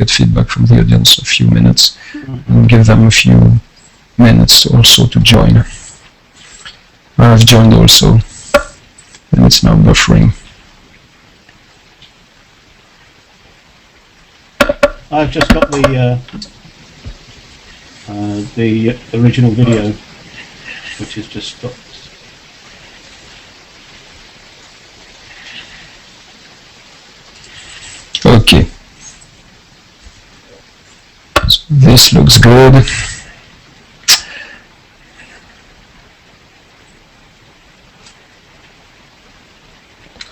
get feedback from the audience a few minutes and give them a few minutes also to join. I've joined also, and it's now buffering. I've just got the original video, which has just stopped. Okay. So this looks good.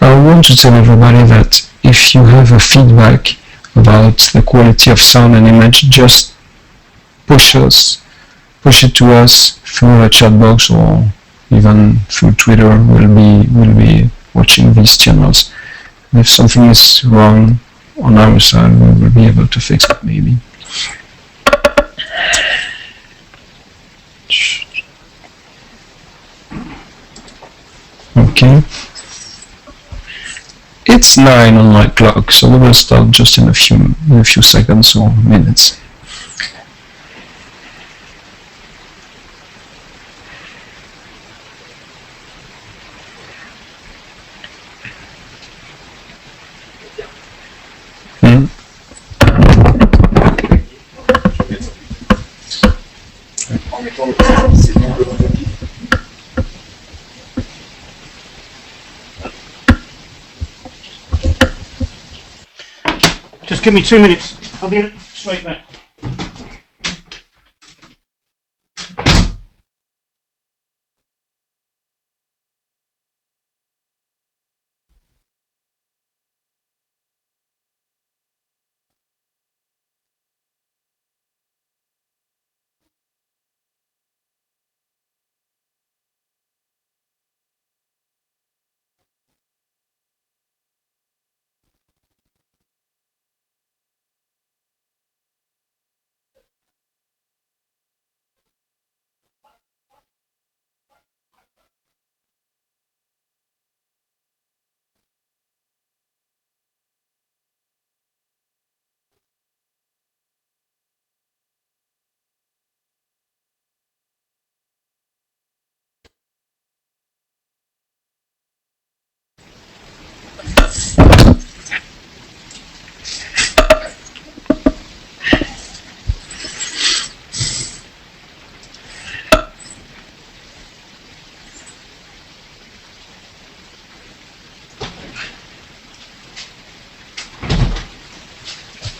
I want to tell everybody that if you have a feedback about the quality of sound and image, just push it to us through a chat box or even through Twitter. We'll be watching these channels. And if something is wrong on our side, we will be able to fix it maybe. Okay. It's 9 on my clock, so we will start just in a few seconds or minutes. Just give me 2 minutes. I'll be straight back.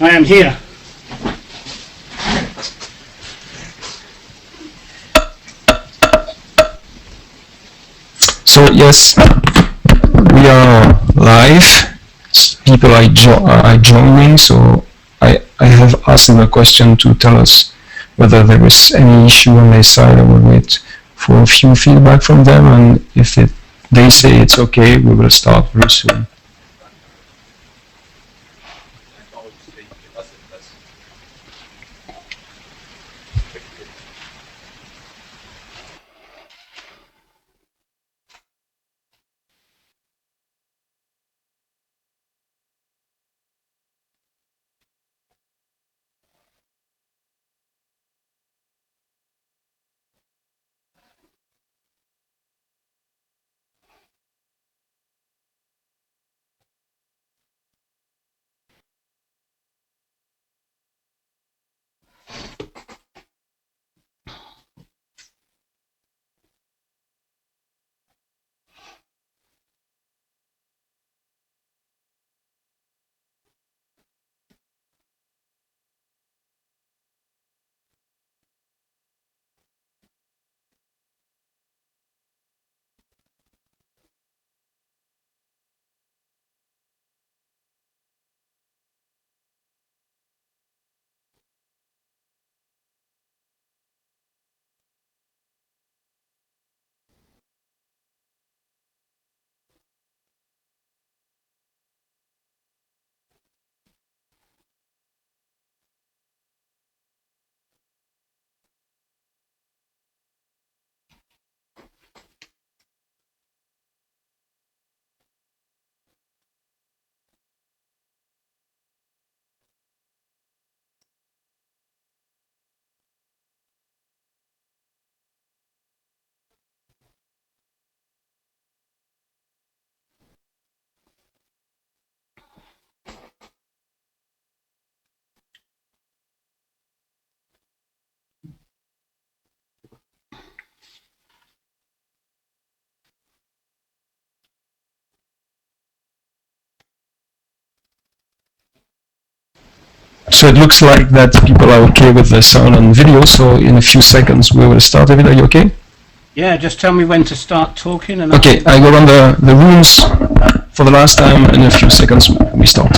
I am here. So yes, we are live. People are joining, so I have asked them a question to tell us whether there is any issue on their side. I will wait for a few feedback from them, and if they say it's okay, we will start very soon. So it looks like that people are okay with the sound and video, so in a few seconds we will start. David, are you okay? Yeah, just tell me when to start talking. And Okay, I go around the rooms for the last time, and in a few seconds we start.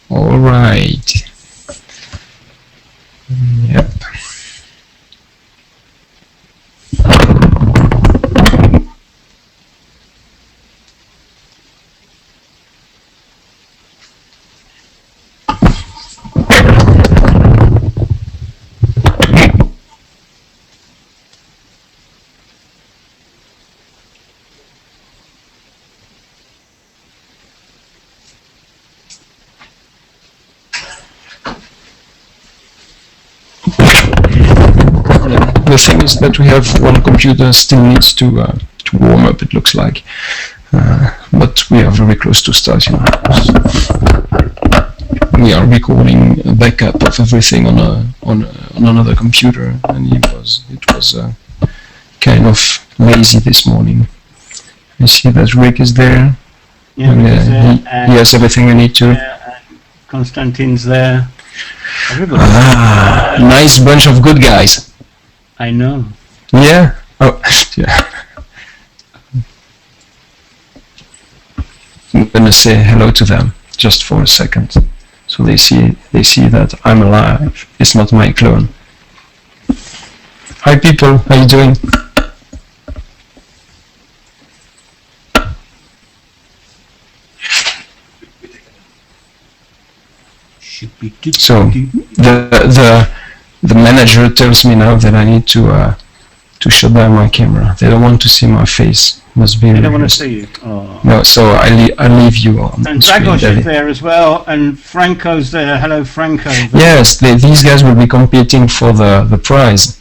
All right. Yep. The thing is that we have one computer still needs to warm up, it looks like, but we are very close to start. You know. We are recording a backup of everything on another computer, and it was kind of lazy this morning. You see that Rick is there. Yeah, and, he has everything we need to. Konstantin's there. Everybody. Nice bunch of good guys. I know. Yeah. Oh, yeah. I'm gonna say hello to them just for a second, so they see that I'm alive. It's not my clone. Hi, people. How you doing? So the manager tells me now that I need to shut down my camera. They don't want to see my face. Must be. They don't want to see you. Oh. No, so I leave you on. And Dragos is there as well, and Franco's there. Hello, Franco. Yes, these guys will be competing for the prize.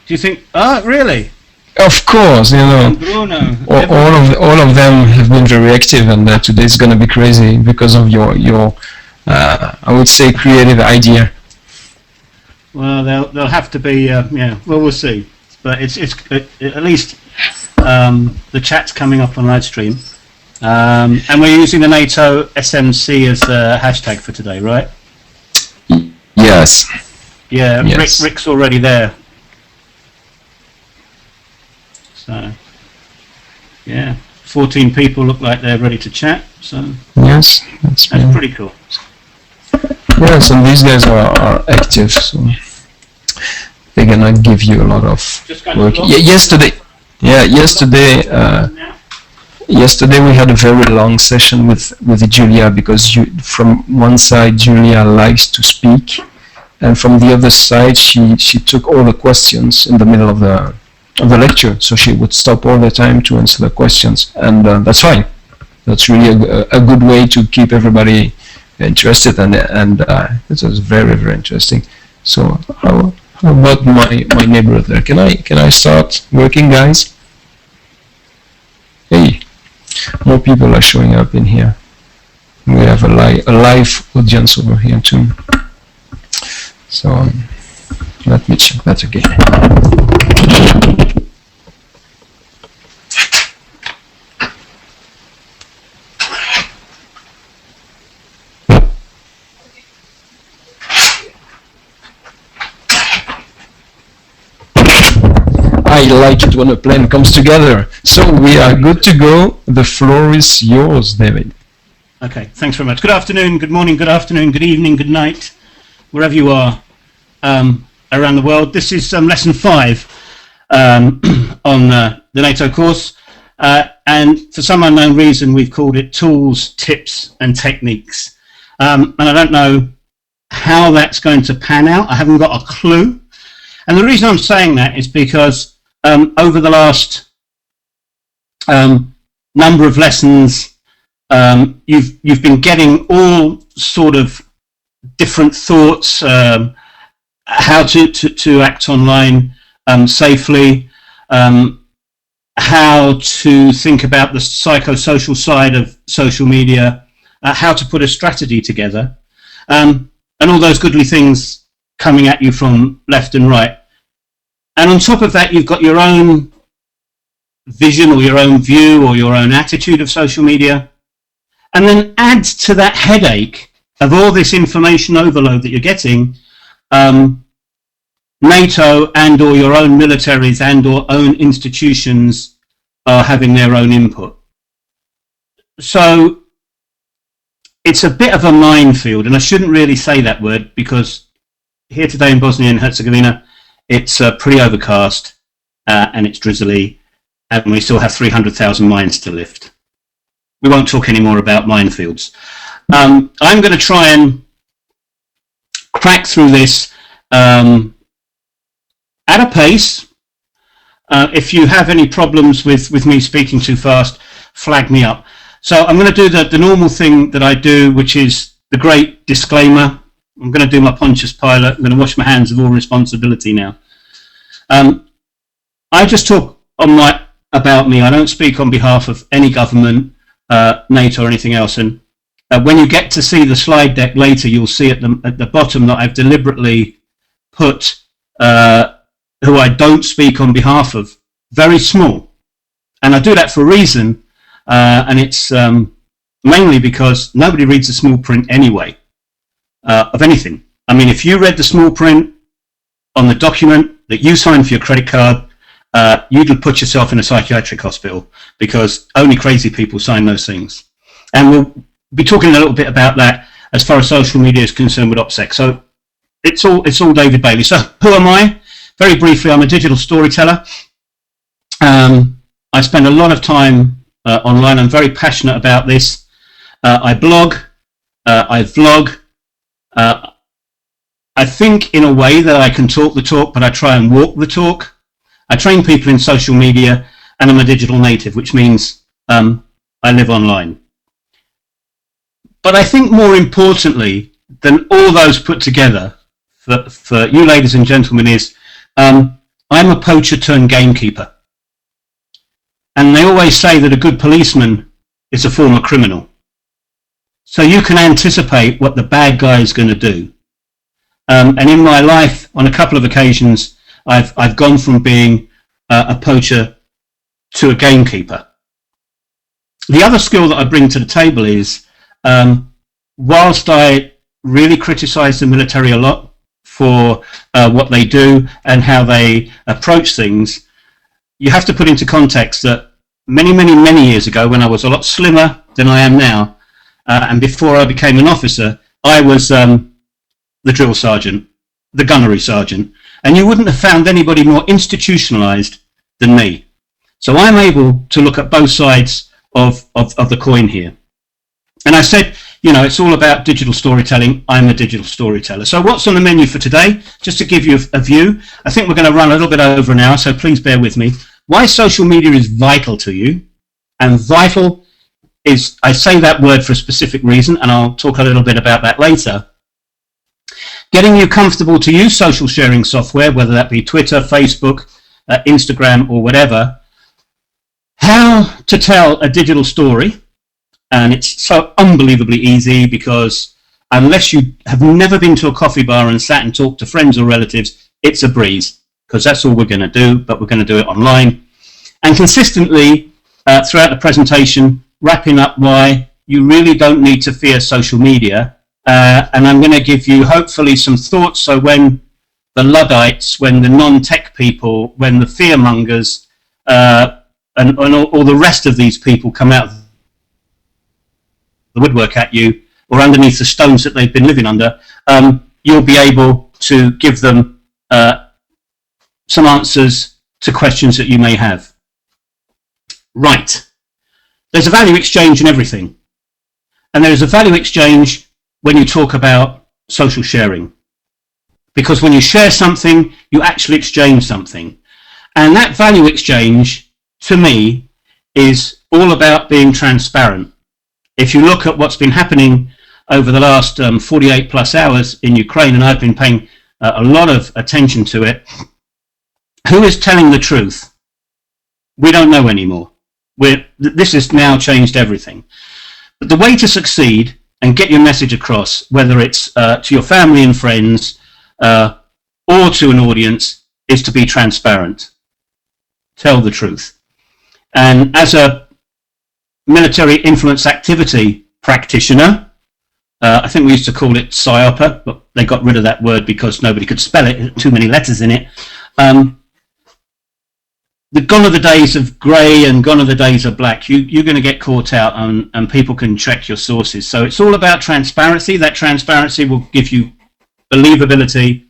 Do you think? Oh, really? Of course, you know. And Bruno. All of them have been very active, and today is going to be crazy because of your I would say creative idea. Well, they'll have to be. Yeah. Well, we'll see. But it's at least the chat's coming up on live stream, and we're using the NATO SMC as the hashtag for today, right? Yes. Yeah. Yes. Rick's already there. So, yeah, 14 people look like they're ready to chat. So yes, that's pretty cool. Yes, and these guys are active, so they're gonna give you a lot of work. Yesterday we had a very long session with Julia, because from one side Julia likes to speak, and from the other side she took all the questions in the middle of the lecture, so she would stop all the time to answer the questions, and that's fine. That's really a good way to keep everybody interested, and it was very, very interesting. So how about my neighbor there? Can I start working, guys? Hey, more people are showing up in here. We have a live audience over here too. So let me check that again. I like it when a plan comes together. So we are good to go. The floor is yours, David. Okay, thanks very much. Good afternoon, good morning, good afternoon, good evening, good night, wherever you are around the world. This is lesson 5 on the NATO course. And for some unknown reason, we've called it Tools, Tips and Techniques. And I don't know how that's going to pan out. I haven't got a clue. And the reason I'm saying that is because over the last number of lessons, you've been getting all sort of different thoughts, how to act online safely, how to think about the psychosocial side of social media, how to put a strategy together, and all those goodly things coming at you from left and right. And on top of that, you've got your own vision or your own view or your own attitude of social media. And then add to that headache of all this information overload that you're getting, NATO and or your own militaries and or own institutions are having their own input. So it's a bit of a minefield, and I shouldn't really say that word because here today in Bosnia and Herzegovina, it's pretty overcast and it's drizzly, and we still have 300,000 mines to lift. We won't talk any more about minefields. I'm going to try and crack through this at a pace. If you have any problems with me speaking too fast, flag me up. So I'm going to do the normal thing that I do, which is the great disclaimer. I'm going to do my Pontius Pilate. I'm going to wash my hands of all responsibility now. I just talk about me. I don't speak on behalf of any government, NATO or anything else. And when you get to see the slide deck later, you'll see at the bottom that I've deliberately put who I don't speak on behalf of very small. And I do that for a reason, and it's mainly because nobody reads the small print anyway of anything. I mean, if you read the small print on the document that you signed for your credit card, you'd put yourself in a psychiatric hospital because only crazy people sign those things. And we'll be talking a little bit about that as far as social media is concerned with OPSEC. So it's all David Bailey. So who am I? Very briefly, I'm a digital storyteller. I spend a lot of time online. I'm very passionate about this. I blog, I vlog. I think in a way that I can talk the talk, but I try and walk the talk. I train people in social media, and I'm a digital native, which means I live online. But I think more importantly than all those put together, for you ladies and gentlemen, is I'm a poacher turned gamekeeper. And they always say that a good policeman is a former criminal. So you can anticipate what the bad guy is going to do. And in my life, on a couple of occasions, I've gone from being a poacher to a gamekeeper. The other skill that I bring to the table is, whilst I really criticize the military a lot for what they do and how they approach things, you have to put into context that many years ago, when I was a lot slimmer than I am now, and before I became an officer, I was the drill sergeant, the gunnery sergeant, and you wouldn't have found anybody more institutionalized than me. So I'm able to look at both sides of the coin here. And I said, you know, it's all about digital storytelling. I'm a digital storyteller. So what's on the menu for today? Just to give you a view, I think we're going to run a little bit over an hour, so please bear with me. Why social media is vital to you, and vital is, I say that word for a specific reason, and I'll talk a little bit about that later. Getting you comfortable to use social sharing software, whether that be Twitter, Facebook, Instagram, or whatever. How to tell a digital story, and it's so unbelievably easy because unless you have never been to a coffee bar and sat and talked to friends or relatives, it's a breeze, because that's all we're going to do, but we're going to do it online. And consistently, throughout the presentation, wrapping up why you really don't need to fear social media. And I'm going to give you, hopefully, some thoughts, so when the Luddites, when the non-tech people, when the fearmongers and all the rest of these people come out of the woodwork at you, or underneath the stones that they've been living under, you'll be able to give them some answers to questions that you may have. Right. There's a value exchange in everything. And there is a value exchange when you talk about social sharing. Because when you share something, you actually exchange something. And that value exchange, to me, is all about being transparent. If you look at what's been happening over the last 48 plus hours in Ukraine, and I've been paying a lot of attention to it, who is telling the truth? We don't know anymore. This has now changed everything. But the way to succeed and get your message across, whether it's to your family and friends or to an audience, is to be transparent. Tell the truth. And as a military influence activity practitioner, I think we used to call it PSYOPA, but they got rid of that word because nobody could spell it, too many letters in it. Gone are the days of grey and gone are the days of black. You're going to get caught out, and people can check your sources. So it's all about transparency. That transparency will give you believability,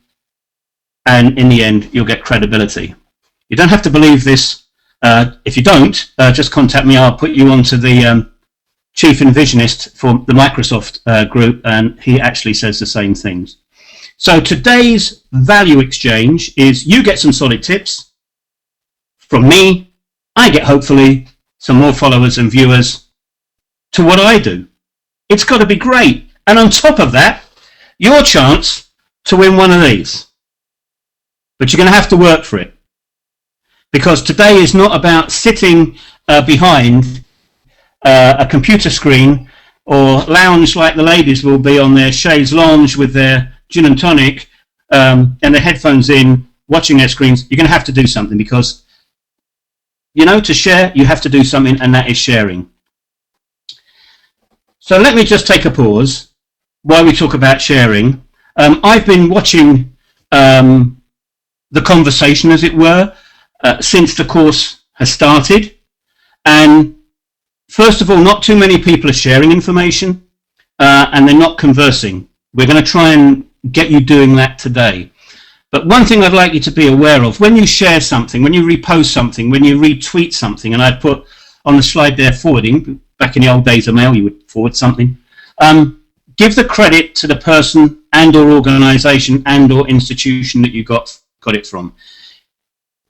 and in the end, you'll get credibility. You don't have to believe this. If you don't, just contact me. I'll put you onto the chief envisionist for the Microsoft group, and he actually says the same things. So today's value exchange is you get some solid tips from me. I get, hopefully, some more followers and viewers to what I do. It's got to be great. And on top of that, your chance to win one of these. But you're going to have to work for it. Because today is not about sitting behind a computer screen or lounge like the ladies will be on their chaise lounge with their gin and tonic and their headphones in, watching their screens. You're going to have to do something, because to share, you have to do something, and that is sharing. So let me just take a pause while we talk about sharing. I've been watching the conversation, as it were, since the course has started. And first of all, not too many people are sharing information, and they're not conversing. We're going to try and get you doing that today. But one thing I'd like you to be aware of, when you share something, when you repost something, when you retweet something, and I put on the slide there forwarding, back in the old days of mail, you would forward something, give the credit to the person and or organisation and or institution that you got it from.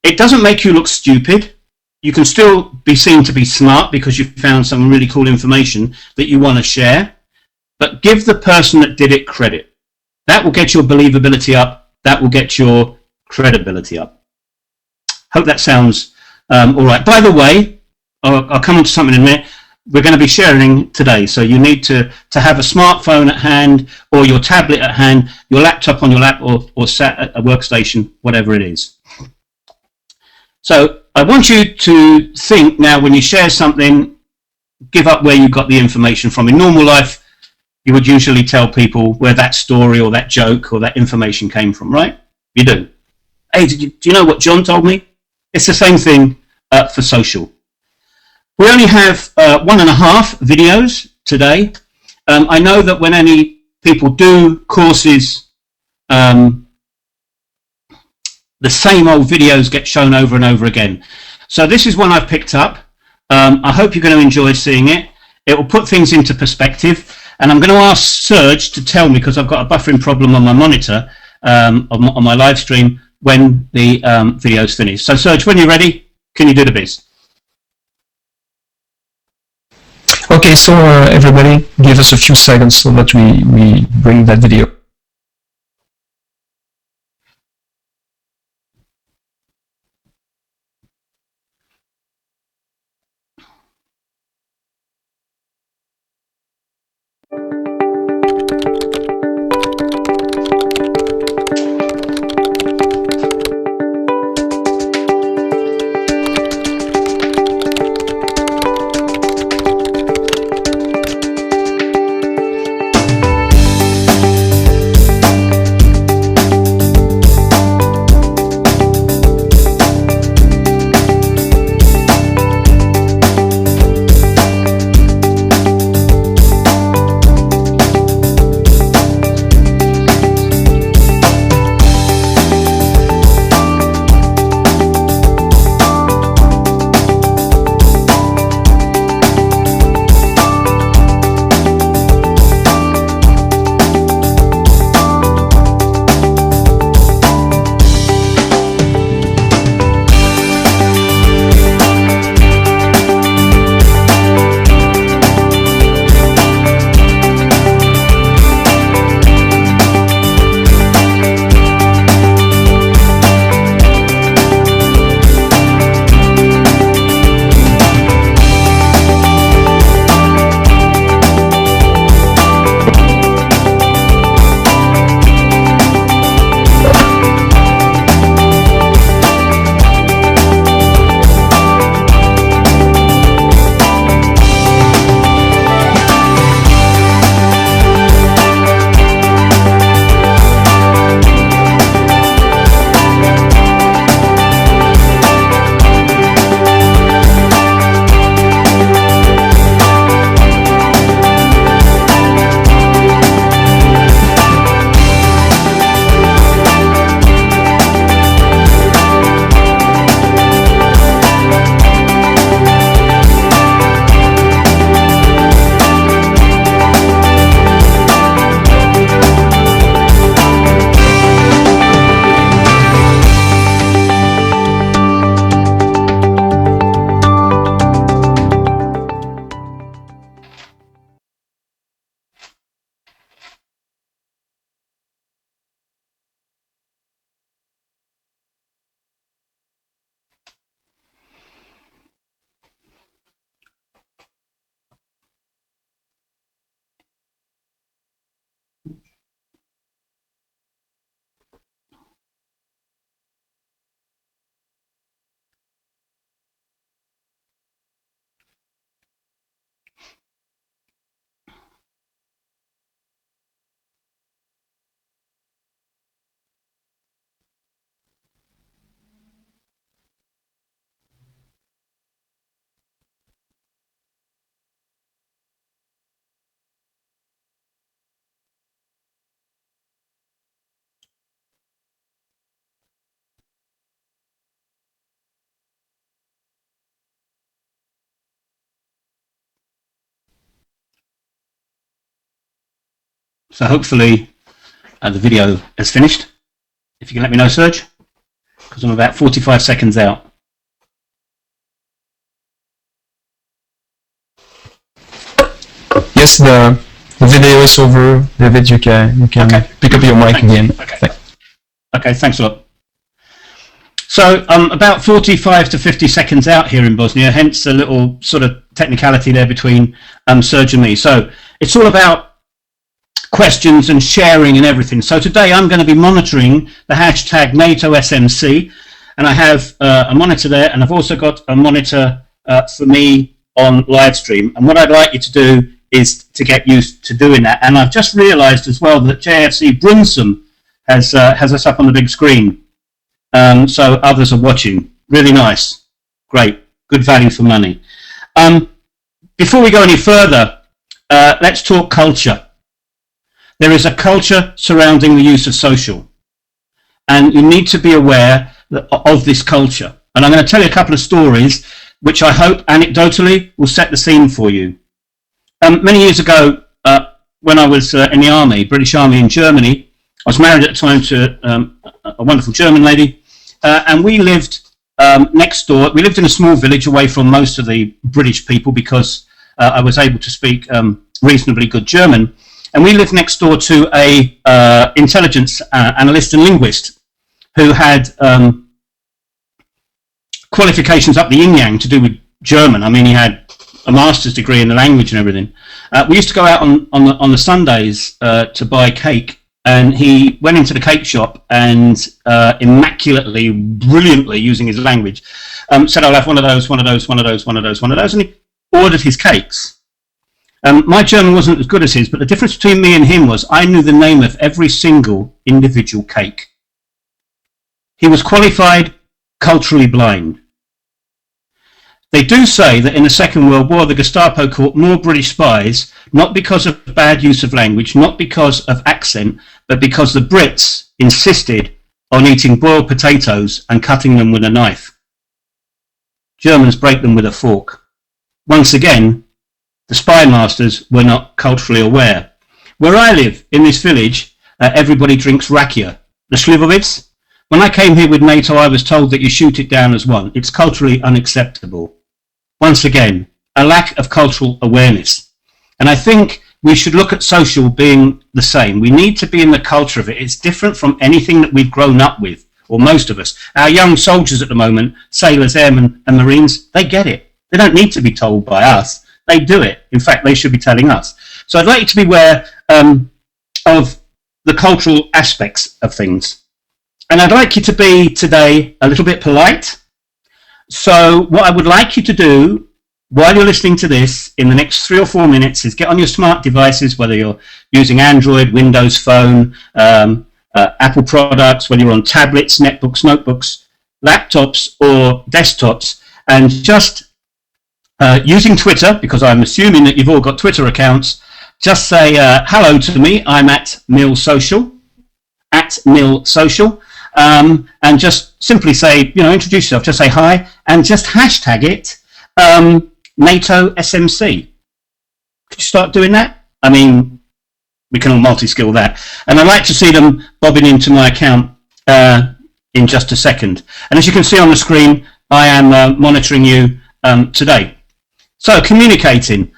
It doesn't make you look stupid. You can still be seen to be smart because you found some really cool information that you want to share, but give the person that did it credit. That will get your believability up. That will get your credibility up. Hope that sounds all right. By the way, I'll come on to something in a minute. We're going to be sharing today, so you need to have a smartphone at hand, or your tablet at hand, your laptop on your lap, or sat at a workstation, whatever it is. So I want you to think now, when you share something, give up where you got the information from. In normal life, you would usually tell people where that story or that joke or that information came from, right? You do. Hey, do you know what John told me? It's the same thing for social. We only have 1.5 videos today. I know that when any people do courses, the same old videos get shown over and over again. So this is one I've picked up. I hope you're going to enjoy seeing it. It will put things into perspective. And I'm going to ask Serge to tell me, because I've got a buffering problem on my monitor, on my live stream, when the video's finished. So Serge, when you're ready, can you do the biz? Okay, so everybody, give us a few seconds so that we bring that video. So hopefully the video has finished. If you can let me know, Serge, because I'm about 45 seconds out. Yes, the video is over. David, you can okay. Pick up your mic again. Okay. Okay, thanks a lot. So I'm about 45 to 50 seconds out here in Bosnia, hence a little sort of technicality there between Serge and me. So it's all about questions and sharing and everything. So today I'm going to be monitoring the hashtag NATO SMC, and I have a monitor there, and I've also got a monitor for me on live stream. And what I'd like you to do is to get used to doing that. And I've just realized as well that JFC Brunsum has us up on the big screen. So others are watching. Really nice. Great. Good value for money. Before we go any further, let's talk culture. There is a culture surrounding the use of social, and you need to be aware of this culture. And I'm going to tell you a couple of stories which I hope anecdotally will set the scene for you. Many years ago, when I was in the army, British Army in Germany, I was married at the time to a wonderful German lady, and we lived next door. We lived in a small village away from most of the British people because I was able to speak reasonably good German. And we lived next door to a intelligence analyst and linguist who had qualifications up the yin-yang to do with German. I mean, he had a master's degree in the language and everything. We used to go out on the Sundays to buy cake, and he went into the cake shop and immaculately, brilliantly, using his language, said, "I'll have one of those, one of those, one of those, one of those, one of those," and he ordered his cakes. My German wasn't as good as his, but the difference between me and him was I knew the name of every single individual cake. He was qualified, culturally blind. They do say that in the Second World War, the Gestapo caught more British spies, not because of bad use of language, not because of accent, but because the Brits insisted on eating boiled potatoes and cutting them with a knife. Germans break them with a fork. Once again, the spy masters were not culturally aware. Where I live, in this village, everybody drinks rakia, the slivovitz. When I came here with NATO, I was told that you shoot it down as one. It's culturally unacceptable. Once again, a lack of cultural awareness. And I think we should look at social being the same. We need to be in the culture of it. It's different from anything that we've grown up with, or most of us. Our young soldiers at the moment, sailors, airmen, and marines, they get it. They don't need to be told by us. They do it. In fact, they should be telling us. So I'd like you to be aware of the cultural aspects of things. And I'd like you to be today a little bit polite. So what I would like you to do while you're listening to this in the next 3 or 4 minutes is get on your smart devices, whether you're using Android, Windows Phone, Apple products, whether you're on tablets, netbooks, notebooks, laptops, or desktops, and just using Twitter, because I'm assuming that you've all got Twitter accounts, just say hello to me. I'm at MilSocial, and just simply say, introduce yourself. Just say hi, and just hashtag it NATO SMC. Could you start doing that? I mean, we can all multi-skill that. And I'd like to see them bobbing into my account in just a second. And as you can see on the screen, I am monitoring you today. So, communicating.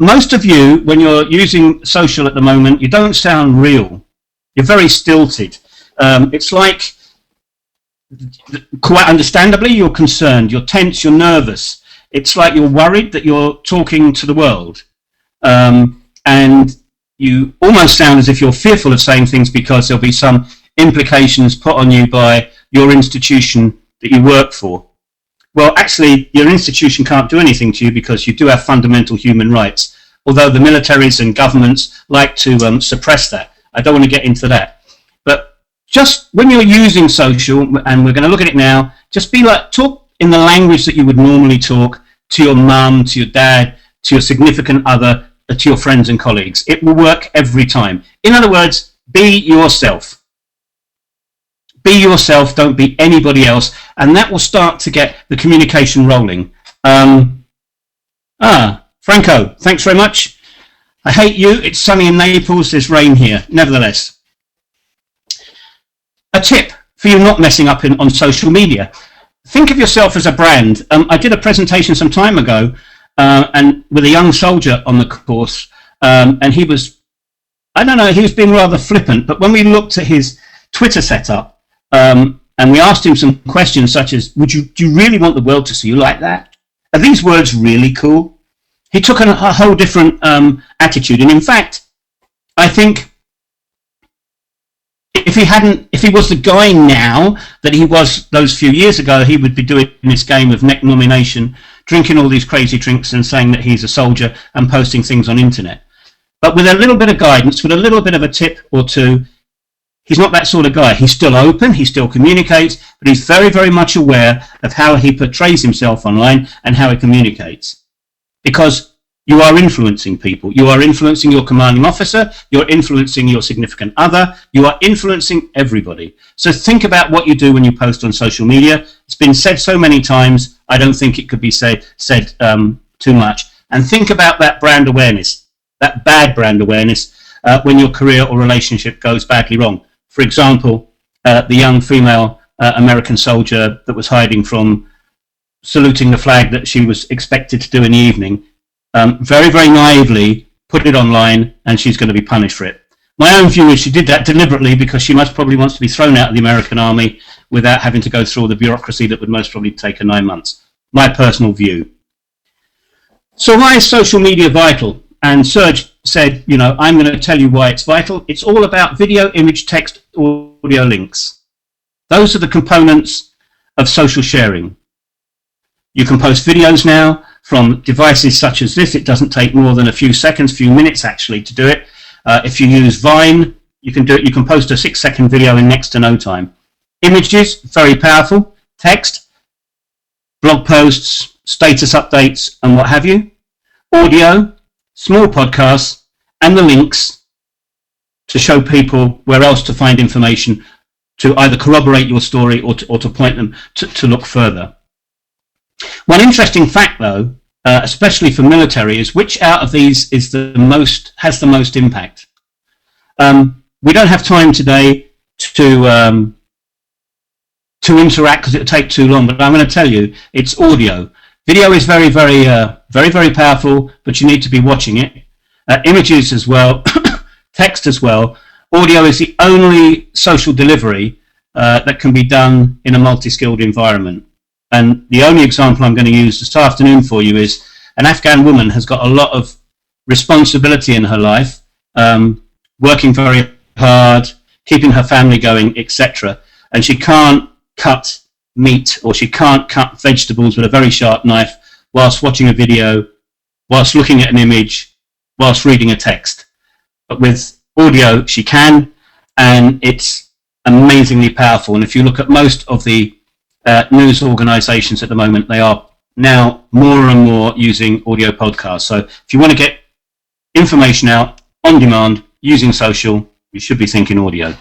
Most of you, when you're using social at the moment, you don't sound real. You're very stilted. It's like, quite understandably, you're concerned, you're tense, you're nervous. It's like you're worried that you're talking to the world. And you almost sound as if you're fearful of saying things because there'll be some implications put on you by your institution that you work for. Well, actually, your institution can't do anything to you because you do have fundamental human rights, although the militaries and governments like to suppress that. I don't want to get into that. But just when you're using social, and we're going to look at it now, just talk in the language that you would normally talk to your mum, to your dad, to your significant other, to your friends and colleagues. It will work every time. In other words, be yourself. Be yourself, don't be anybody else, and that will start to get the communication rolling. Franco, thanks very much. I hate you. It's sunny in Naples. There's rain here. Nevertheless, a tip for you not messing up on social media. Think of yourself as a brand. I did a presentation some time ago and with a young soldier on the course, and he was, I don't know, he was being rather flippant, but when we looked at his Twitter setup and we asked him some questions such as, do you really want the world to see you like that? Are these words really cool? He took a whole different attitude, and in fact, I think if he was the guy now that he was those few years ago, he would be doing this game of neck nomination, drinking all these crazy drinks and saying that he's a soldier and posting things on internet. But with a little bit of guidance, with a little bit of a tip or two, he's not that sort of guy. He's still open, he still communicates, but he's very, very much aware of how he portrays himself online and how he communicates. Because you are influencing people. You are influencing your commanding officer. You're influencing your significant other. You are influencing everybody. So think about what you do when you post on social media. It's been said so many times, I don't think it could be said too much. And think about that brand awareness, that bad brand awareness, when your career or relationship goes badly wrong. For example, the young female American soldier that was hiding from saluting the flag that she was expected to do in the evening, very, very naively put it online, and she's going to be punished for it. My own view is she did that deliberately because she most probably wants to be thrown out of the American army without having to go through all the bureaucracy that would most probably take her 9 months. My personal view. So why is social media vital? And Serge said, I'm going to tell you why it's vital. It's all about video, image, text, audio links. Those are the components of social sharing. You can post videos now from devices such as this. It doesn't take more than a few seconds, few minutes actually to do it. If you use Vine, you can do it. You can post a 6-second video in next to no time. Images, very powerful. Text, blog posts, status updates, and what have you. Audio, small podcasts, and the links to show people where else to find information to either corroborate your story or to point them to look further. One interesting fact, though, especially for military, is which out of these has the most impact. We don't have time today to interact because it would take too long, but I'm going to tell you, it's audio. Video is very, very, very, very powerful, but you need to be watching it. Images as well, text as well. Audio is the only social delivery that can be done in a multi-skilled environment. And the only example I'm going to use this afternoon for you is an Afghan woman has got a lot of responsibility in her life, working very hard, keeping her family going, etc. And she can't cut meat or she can't cut vegetables with a very sharp knife whilst watching a video, whilst looking at an image, whilst reading a text. But with audio, she can, and it's amazingly powerful. And if you look at most of the news organizations at the moment, they are now more and more using audio podcasts. So if you want to get information out on demand using social, you should be thinking audio.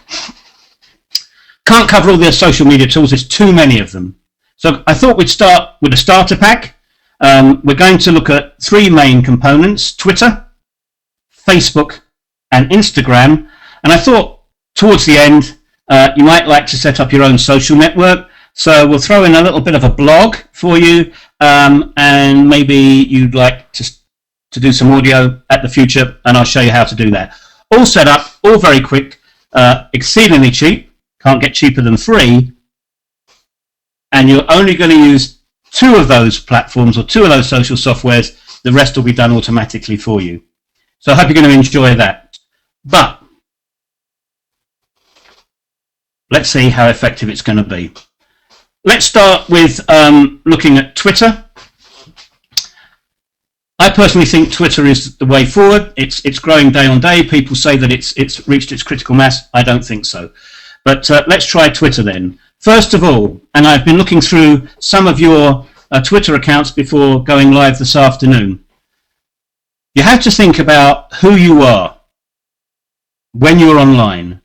Can't cover all the social media tools, there's too many of them. So I thought we'd start with a starter pack. We're going to look at 3 main components: Twitter, Facebook, and Instagram. And I thought towards the end, you might like to set up your own social network. So we'll throw in a little bit of a blog for you, and maybe you'd like to do some audio at the future, and I'll show you how to do that. All set up, all very quick, exceedingly cheap, can't get cheaper than free, and you're only going to use 2 of those platforms or 2 of those social softwares. The rest will be done automatically for you. So I hope you're going to enjoy that. But let's see how effective it's going to be. Let's start with looking at Twitter. I personally think Twitter is the way forward. It's growing day on day. People say that it's reached its critical mass. I don't think so. But let's try Twitter then. First of all, and I've been looking through some of your Twitter accounts before going live this afternoon. You have to think about who you are when you're online.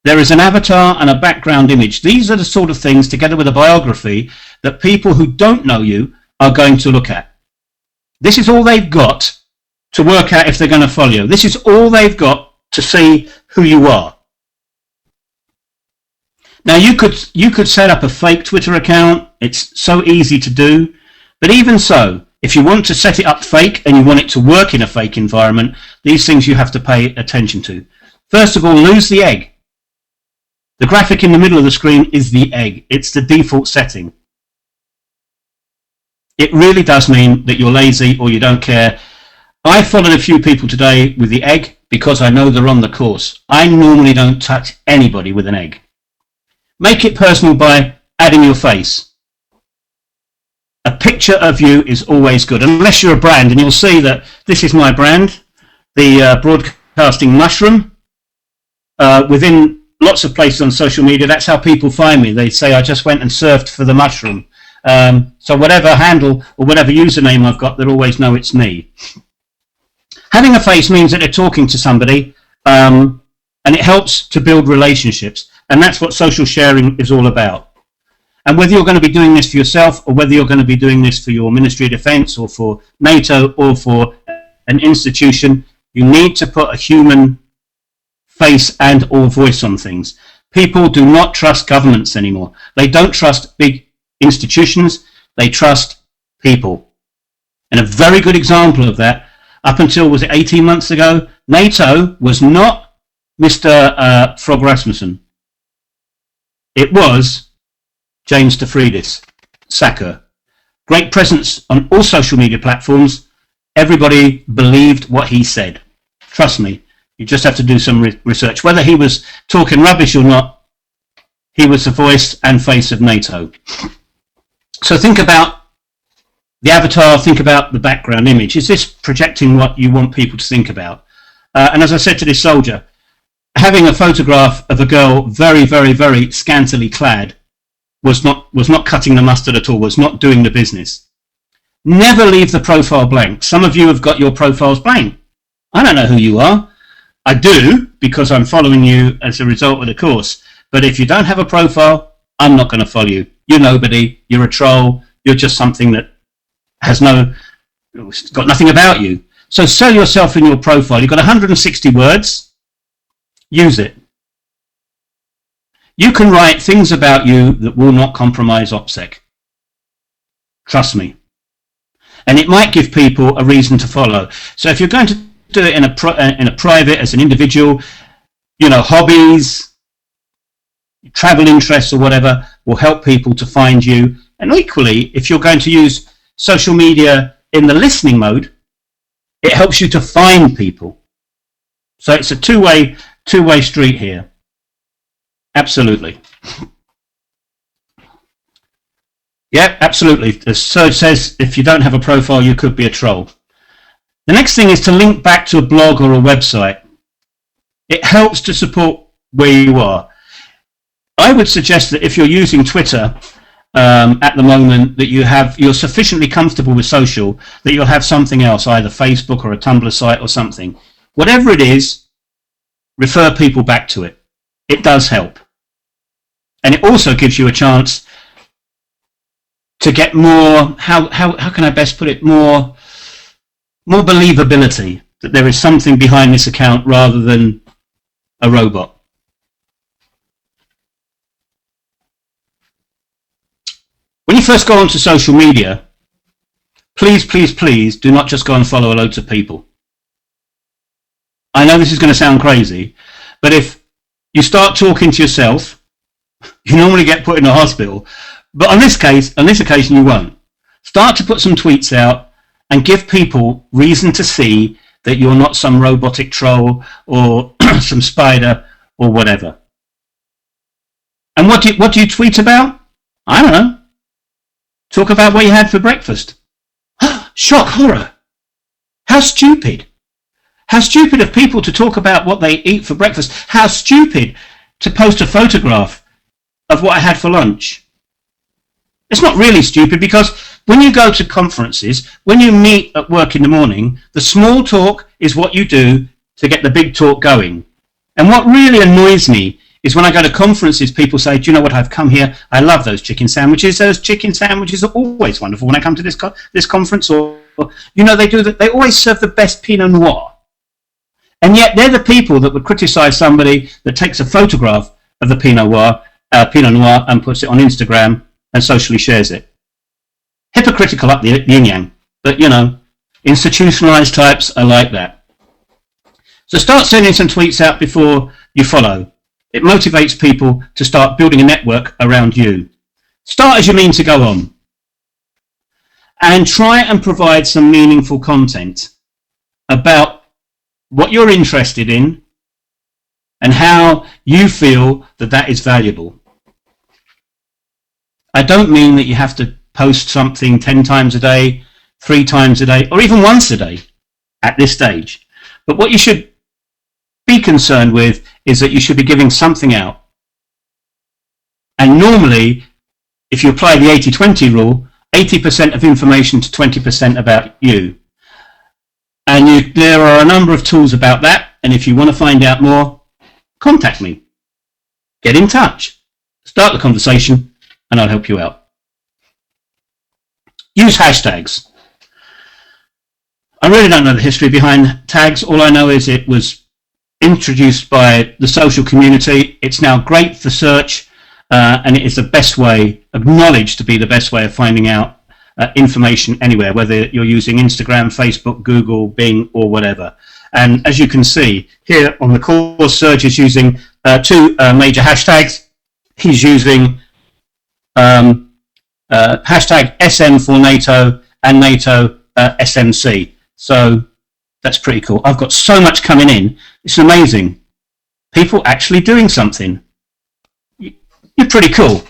There is an avatar and a background image. These are the sort of things, together with a biography, that people who don't know you are going to look at. This is all they've got to work out if they're going to follow you. This is all they've got to see who you are. Now you could set up a fake Twitter account. It's so easy to do. But even so, if you want to set it up fake and you want it to work in a fake environment, these things you have to pay attention to. First of all, lose the egg. The graphic in the middle of the screen is the egg. It's the default setting. It really does mean that you're lazy or you don't care. I followed a few people today with the egg because I know they're on the course. I normally don't touch anybody with an egg. Make it personal by adding your face. A picture of you is always good, unless you're a brand, and you'll see that this is my brand, the Broadcasting Mushroom. Within lots of places on social media, that's how people find me. They say I just went and surfed for the mushroom. So whatever handle or whatever username I've got, they'll always know it's me. Having a face means that they're talking to somebody, and it helps to build relationships. And that's what social sharing is all about. And whether you're going to be doing this for yourself or whether you're going to be doing this for your Ministry of Defence or for NATO or for an institution, you need to put a human face and or voice on things. People do not trust governments anymore. They don't trust big institutions. They trust people. And a very good example of that, up until, was it 18 months ago, NATO was not Mr. Frog Rasmussen. It was James DeFriedis, Sacker. Great presence on all social media platforms. Everybody believed what he said. Trust me, you just have to do some research. Whether he was talking rubbish or not, he was the voice and face of NATO. So think about the avatar, think about the background image. Is this projecting what you want people to think about? And as I said to this soldier, having a photograph of a girl very, very, very scantily clad was not cutting the mustard at all, was not doing the business. Never leave the profile blank. Some of you have got your profiles blank. I don't know who you are. I do, because I'm following you as a result of the course. But if you don't have a profile, I'm not going to follow you. You're nobody. You're a troll. You're just something that has got nothing about you. So sell yourself in your profile. You've got 160 words. Use it. You can write things about you that will not compromise OPSEC. Trust me. And it might give people a reason to follow. So if you're going to do it in a private, as an individual, hobbies, travel interests or whatever will help people to find you. And equally, if you're going to use social media in the listening mode, it helps you to find people. So it's a two-way street here. Absolutely. Yeah, absolutely. As Serge says, if you don't have a profile, you could be a troll. The next thing is to link back to a blog or a website. It helps to support where you are. I would suggest that if you're using Twitter at the moment, that you're sufficiently comfortable with social that you'll have something else, either Facebook or a Tumblr site or something. Whatever it is, refer people back to it. It does help. And it also gives you a chance to get more, how can I best put it, more believability, that there is something behind this account rather than a robot. When you first go onto social media, please, please, please do not just go and follow loads of people. I know this is going to sound crazy, but if you start talking to yourself, you normally get put in a hospital. But on this occasion, you won't. Start to put some tweets out and give people reason to see that you're not some robotic troll or some spider or whatever. And what do you tweet about? I don't know. Talk about what you had for breakfast. Shock, horror. How stupid. How stupid of people to talk about what they eat for breakfast. How stupid to post a photograph of what I had for lunch. It's not really stupid, because when you go to conferences, when you meet at work in the morning, the small talk is what you do to get the big talk going. And what really annoys me is when I go to conferences, people say, do you know what, I've come here, I love those chicken sandwiches. Those chicken sandwiches are always wonderful when I come to this conference, or you know, they do that. They always serve the best Pinot Noir. And yet they're the people that would criticize somebody that takes a photograph of the Pinot Noir and puts it on Instagram and socially shares it. Hypocritical up the yin-yang. But, you know, institutionalized types are like that. So start sending some tweets out before you follow. It motivates people to start building a network around you. Start as you mean to go on. And try and provide some meaningful content about what you're interested in and how you feel that that is valuable. I don't mean that you have to post something 10 times a day, 3 times a day, or even once a day at this stage. But what you should be concerned with is that you should be giving something out. And normally, if you apply the 80-20 rule, 80% of information to 20% about you. And there are a number of tools about that, and if you want to find out more, contact me. Get in touch. Start the conversation, and I'll help you out. Use hashtags. I really don't know the history behind tags. All I know is it was introduced by the social community. It's now great for search, and it is the best way, acknowledged to be the best way of finding out information anywhere, whether you're using Instagram, Facebook, Google, Bing, or whatever. And as you can see here on the course, Serge is using 2 major hashtags. He's using hashtag SM for NATO and NATO SMC. So that's pretty cool. I've got so much coming in. It's amazing. People actually doing something. You're pretty cool.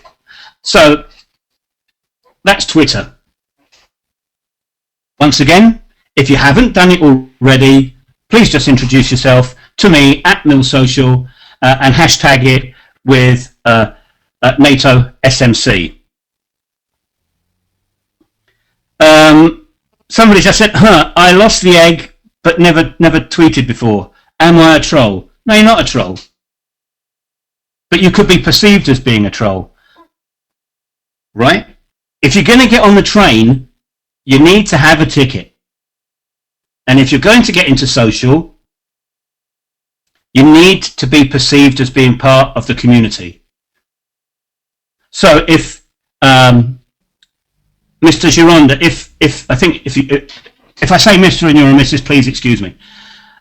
So that's Twitter. Once again, if you haven't done it already, please just introduce yourself to me at MillSocial and hashtag it with NATO SMC. Somebody just said, I lost the egg but never tweeted before. Am I a troll? No, you're not a troll. But you could be perceived as being a troll. Right? If you're going to get on the train, you need to have a ticket. And if you're going to get into social, you need to be perceived as being part of the community. So if Mr. Gironda, if I say Mr. and you're a Mrs., please excuse me.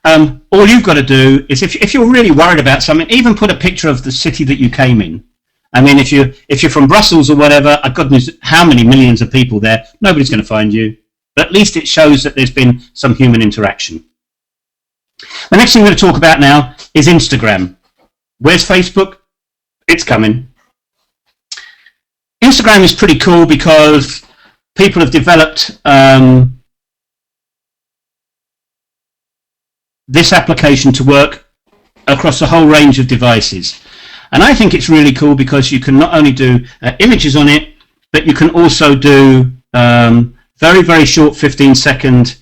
All you've got to do is, if you're really worried about something, even put a picture of the city that you came in. I mean, if you're from Brussels or whatever, God knows how many millions of people there, nobody's going to find you. But at least it shows that there's been some human interaction. The next thing we're going to talk about now is Instagram. Where's Facebook? It's coming. Instagram is pretty cool because people have developed this application to work across a whole range of devices. And I think it's really cool because you can not only do images on it, but you can also do very, very short 15-second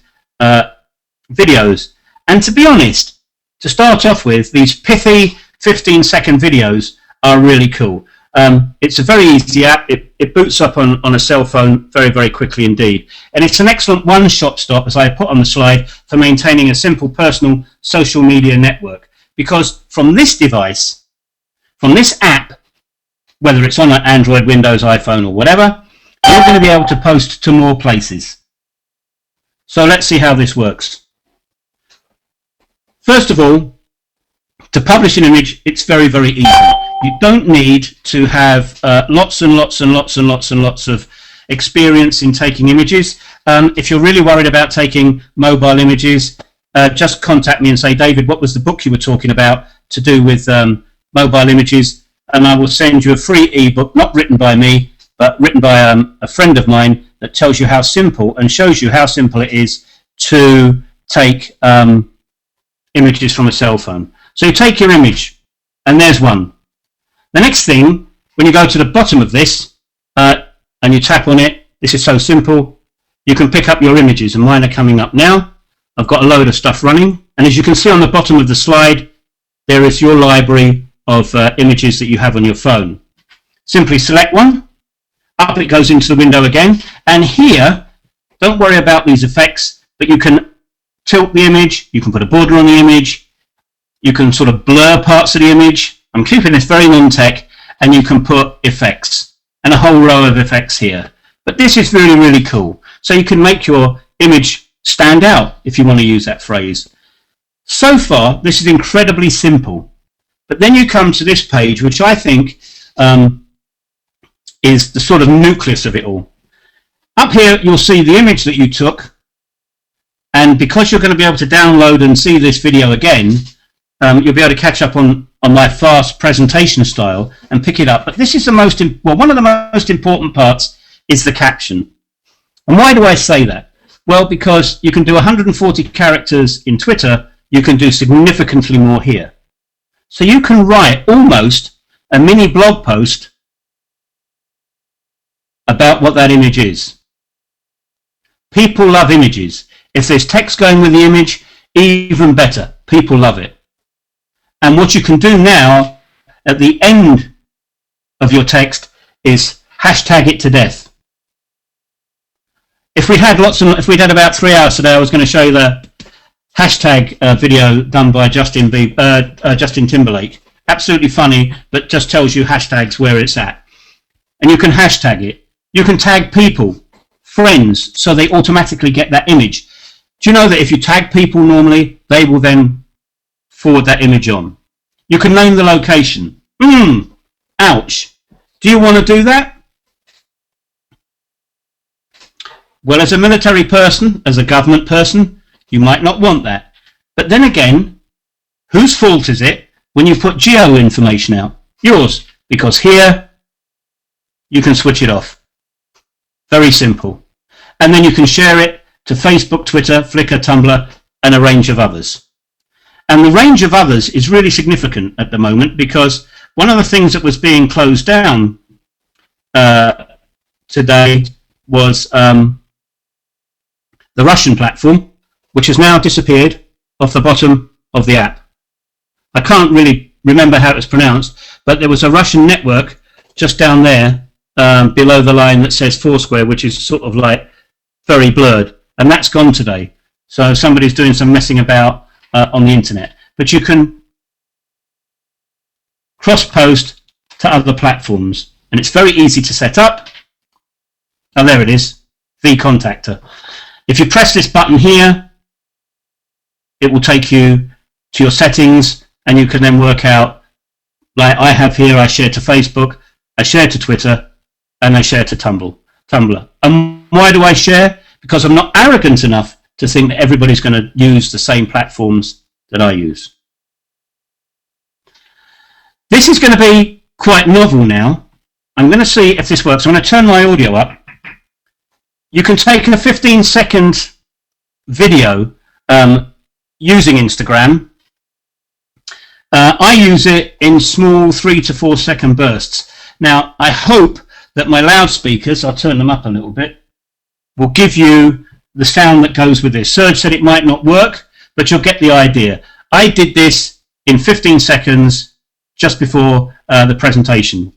videos. And to be honest, to start off with, these pithy 15-second videos are really cool. It's a very easy app. It boots up on a cell phone very, very quickly indeed. And it's an excellent one-shot stop, as I put on the slide, for maintaining a simple personal social media network. Because from this device, from this app, whether it's on an Android, Windows, iPhone, or whatever, you're going to be able to post to more places. So let's see how this works. First of all, to publish an image, it's very, very easy. You don't need to have lots and lots of experience in taking images. If you're really worried about taking mobile images, just contact me and say, David, what was the book you were talking about to do with mobile images? And I will send you a free ebook, not written by me, but written by a friend of mine, that tells you how simple and shows you how simple it is to take images from a cell phone. So you take your image, and there's one. The next thing, when you go to the bottom of this and you tap on it, this is so simple, you can pick up your images, and mine are coming up now. I've got a load of stuff running, and as you can see on the bottom of the slide, there is your library of images that you have on your phone. Simply select one, up it goes into the window again, and here Don't worry about these effects, but you can tilt the image, you can put a border on the image, you can sort of blur parts of the image. I'm keeping this very non-tech, and you can put effects, and a whole row of effects here. But this is really, really cool. So you can make your image stand out, if you want to use that phrase. So far, this is incredibly simple. But then you come to this page, which I think is the sort of nucleus of it all. Up here, you'll see the image that you took. And because you're going to be able to download and see this video again, you'll be able to catch up on my fast presentation style and pick it up. But this is the most, well, one of the most important parts is the caption. And why do I say that? Well, because you can do 140 characters in Twitter, you can do significantly more here. So you can write almost a mini blog post about what that image is. People love images. If there's text going with the image, even better. People love it. And what you can do now at the end of your text is hashtag it to death. If we'd had about 3 hours today, I was going to show you the hashtag video done by Justin Timberlake. Absolutely funny, but just tells you hashtags where it's at. And you can hashtag it. You can tag people, friends, so they automatically get that image. Do you know that if you tag people normally, they will then forward that image on? You can name the location. Ouch. Do you want to do that? Well, as a military person, as a government person, you might not want that. But then again, whose fault is it when you put geo information out? Yours. Because here, you can switch it off. Very simple. And then you can share it to Facebook, Twitter, Flickr, Tumblr, and a range of others. And the range of others is really significant at the moment because one of the things that was being closed down today was the Russian platform, which has now disappeared off the bottom of the app. I can't really remember how it was pronounced, but there was a Russian network just down there below the line that says Foursquare, which is sort of like very blurred, and that's gone today. So somebody's doing some messing about on the internet. But you can cross-post to other platforms, and it's very easy to set up. Oh, there it is, vContactor. If you press this button here, it will take you to your settings, and you can then work out, like I have here, I share to Facebook, I share to Twitter, and I share to Tumblr. And why do I share? Because I'm not arrogant enough to think that everybody's going to use the same platforms that I use. This is going to be quite novel now. I'm going to see if this works. I'm going to turn my audio up. You can take a 15-second video using Instagram. I use it in small 3 to 4 second bursts. Now, I hope that my loudspeakers, I'll turn them up a little bit, will give you the sound that goes with this. Serge said it might not work, but you'll get the idea. I did this in 15 seconds just before the presentation.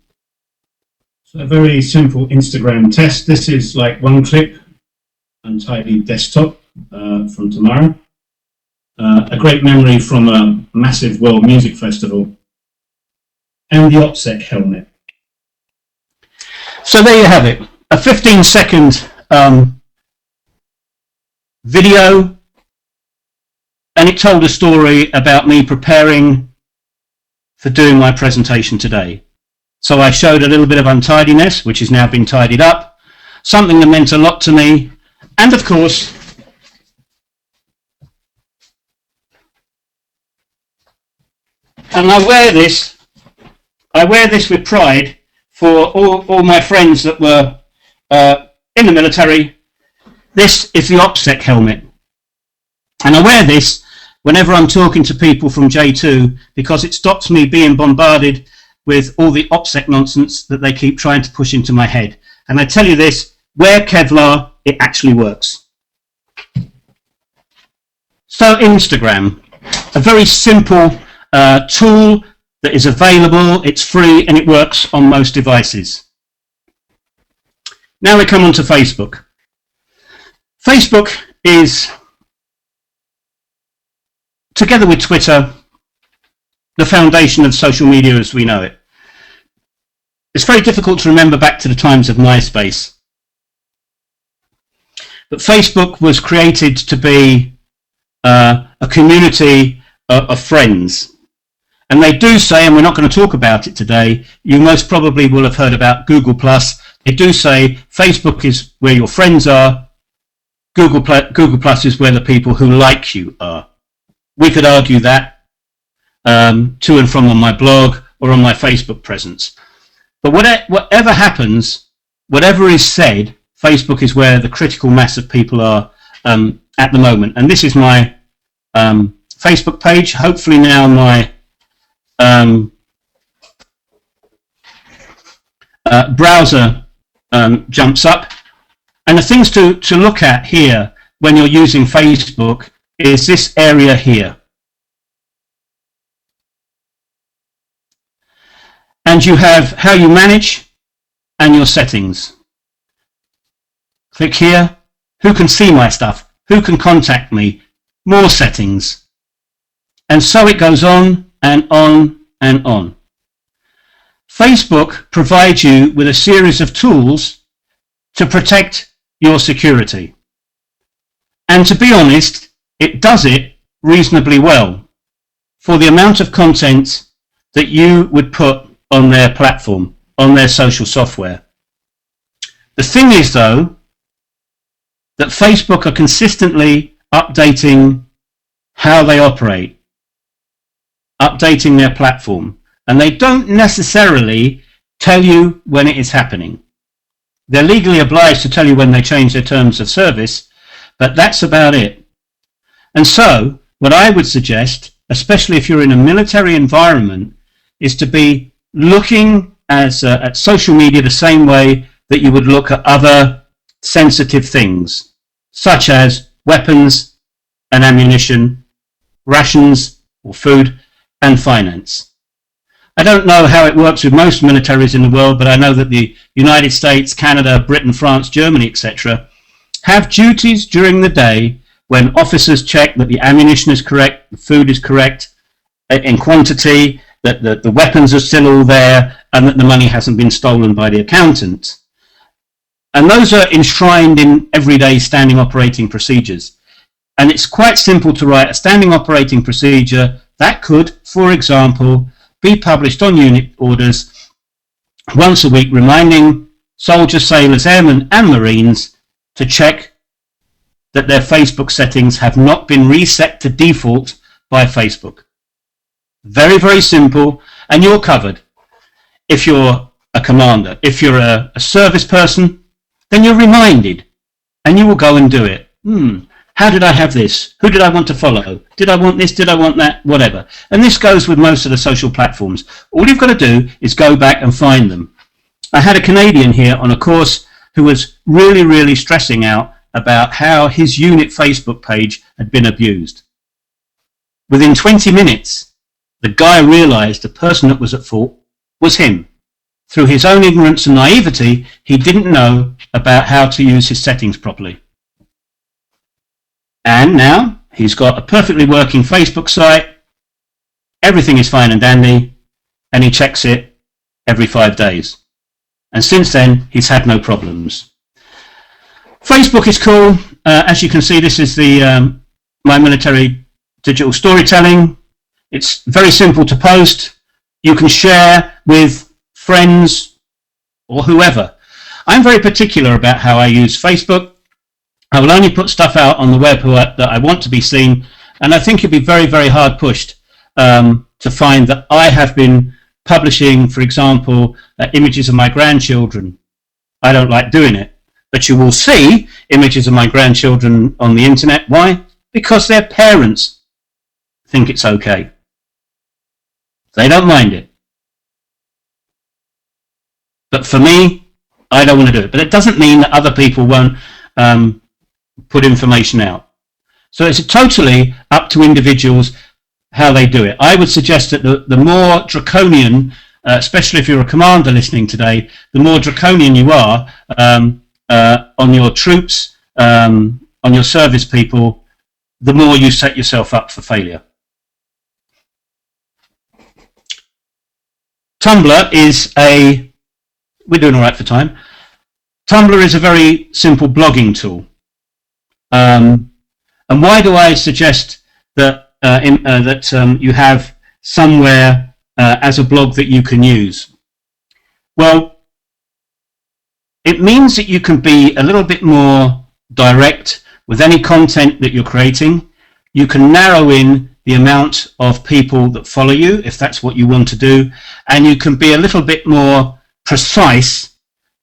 So a very simple Instagram test. This is like one clip, untidy desktop from tomorrow. A great memory from a massive world music festival. And the OPSEC helmet. So there you have it. A 15-second video, and it told a story about me preparing for doing my presentation today. So I showed a little bit of untidiness, which has now been tidied up, something that meant a lot to me, and of course, and I wear this with pride for all my friends that were in the military. This is the OPSEC helmet. And I wear this whenever I'm talking to people from J2 because it stops me being bombarded with all the OPSEC nonsense that they keep trying to push into my head. And I tell you this, wear Kevlar, it actually works. So Instagram, a very simple tool that is available, it's free, and it works on most devices. Now we come on to Facebook. Facebook is, together with Twitter, the foundation of social media as we know it. It's very difficult to remember back to the times of MySpace. But Facebook was created to be a community of friends. And they do say, and we're not going to talk about it today, you most probably will have heard about Google+. They do say Facebook is where your friends are, Google+ is where the people who like you are. We could argue that to and from on my blog or on my Facebook presence. But whatever happens, whatever is said, Facebook is where the critical mass of people are at the moment. And this is my Facebook page. Hopefully now my browser jumps up. And the things to look at here when you're using Facebook is this area here. And you have how you manage and your settings. Click here. Who can see my stuff? Who can contact me? More settings. And so it goes on and on and on. Facebook provides you with a series of tools to protect your security. And to be honest, it does it reasonably well for the amount of content that you would put on their platform, on their social software. The thing is, though, that Facebook are consistently updating how they operate, updating their platform, and they don't necessarily tell you when it is happening. They're legally obliged to tell you when they change their terms of service, but that's about it. And so, what I would suggest, especially if you're in a military environment, is to be looking at social media the same way that you would look at other sensitive things, such as weapons and ammunition, rations or food, and finance. I don't know how it works with most militaries in the world, but I know that the United States, Canada, Britain, France, Germany, etc. have duties during the day when officers check that the ammunition is correct, the food is correct in quantity, that the weapons are still all there, and that the money hasn't been stolen by the accountant. And those are enshrined in everyday standing operating procedures. And it's quite simple to write a standing operating procedure that could, for example, be published on unit orders once a week, reminding soldiers, sailors, airmen and marines to check that their Facebook settings have not been reset to default by Facebook. Very, very simple, and you're covered. If you're a commander, if you're a service person, then you're reminded, and you will go and do it. How did I have this? Who did I want to follow? Did I want this? Did I want that? Whatever. And this goes with most of the social platforms. All you've got to do is go back and find them. I had a Canadian here on a course who was really, really stressing out about how his unit Facebook page had been abused. Within 20 minutes, the guy realized the person that was at fault was him. Through his own ignorance and naivety, he didn't know about how to use his settings properly. And now he's got a perfectly working Facebook site, everything is fine and dandy, and he checks it every 5 days. And since then, he's had no problems. Facebook is cool. As you can see, this is the my military digital storytelling. It's very simple to post. You can share with friends or whoever. I'm very particular about how I use Facebook. I will only put stuff out on the web that I want to be seen, and I think it'd be very, very hard pushed to find that I have been publishing, for example, images of my grandchildren. I don't like doing it, but you will see images of my grandchildren on the internet. Why? Because their parents think it's okay. They don't mind it. But for me, I don't want to do it. But it doesn't mean that other people won't put information out. So it's totally up to individuals how they do it. I would suggest that the more draconian, especially if you're a commander listening today, the more draconian you are on your troops, on your service people, the more you set yourself up for failure. Tumblr is we're doing all right for time. Tumblr is a very simple blogging tool. And why do I suggest that you have somewhere as a blog that you can use? Well, it means that you can be a little bit more direct with any content that you're creating. You can narrow in the amount of people that follow you, if that's what you want to do, and you can be a little bit more precise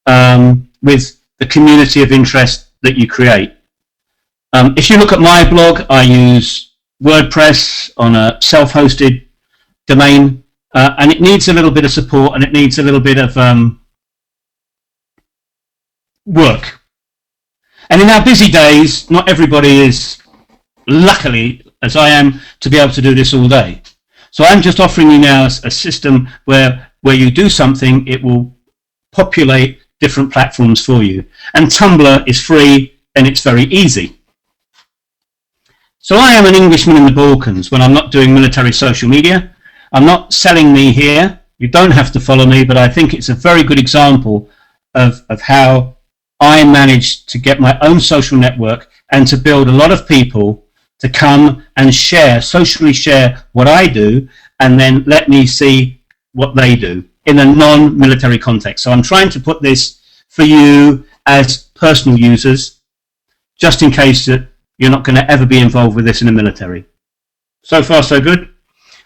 with the community of interest that you create. If you look at my blog, I use WordPress on a self-hosted domain, and it needs a little bit of support, and it needs a little bit of work. And in our busy days, not everybody is, luckily, as I am, to be able to do this all day. So I'm just offering you now a system where you do something, it will populate different platforms for you. And Tumblr is free, and it's very easy. So I am an Englishman in the Balkans when I'm not doing military social media. I'm not selling me here. You don't have to follow me, but I think it's a very good example of how I managed to get my own social network and to build a lot of people to come and socially share what I do, and then let me see what they do in a non-military context. So I'm trying to put this for you as personal users, just in case that you're not going to ever be involved with this in the military. So far, so good.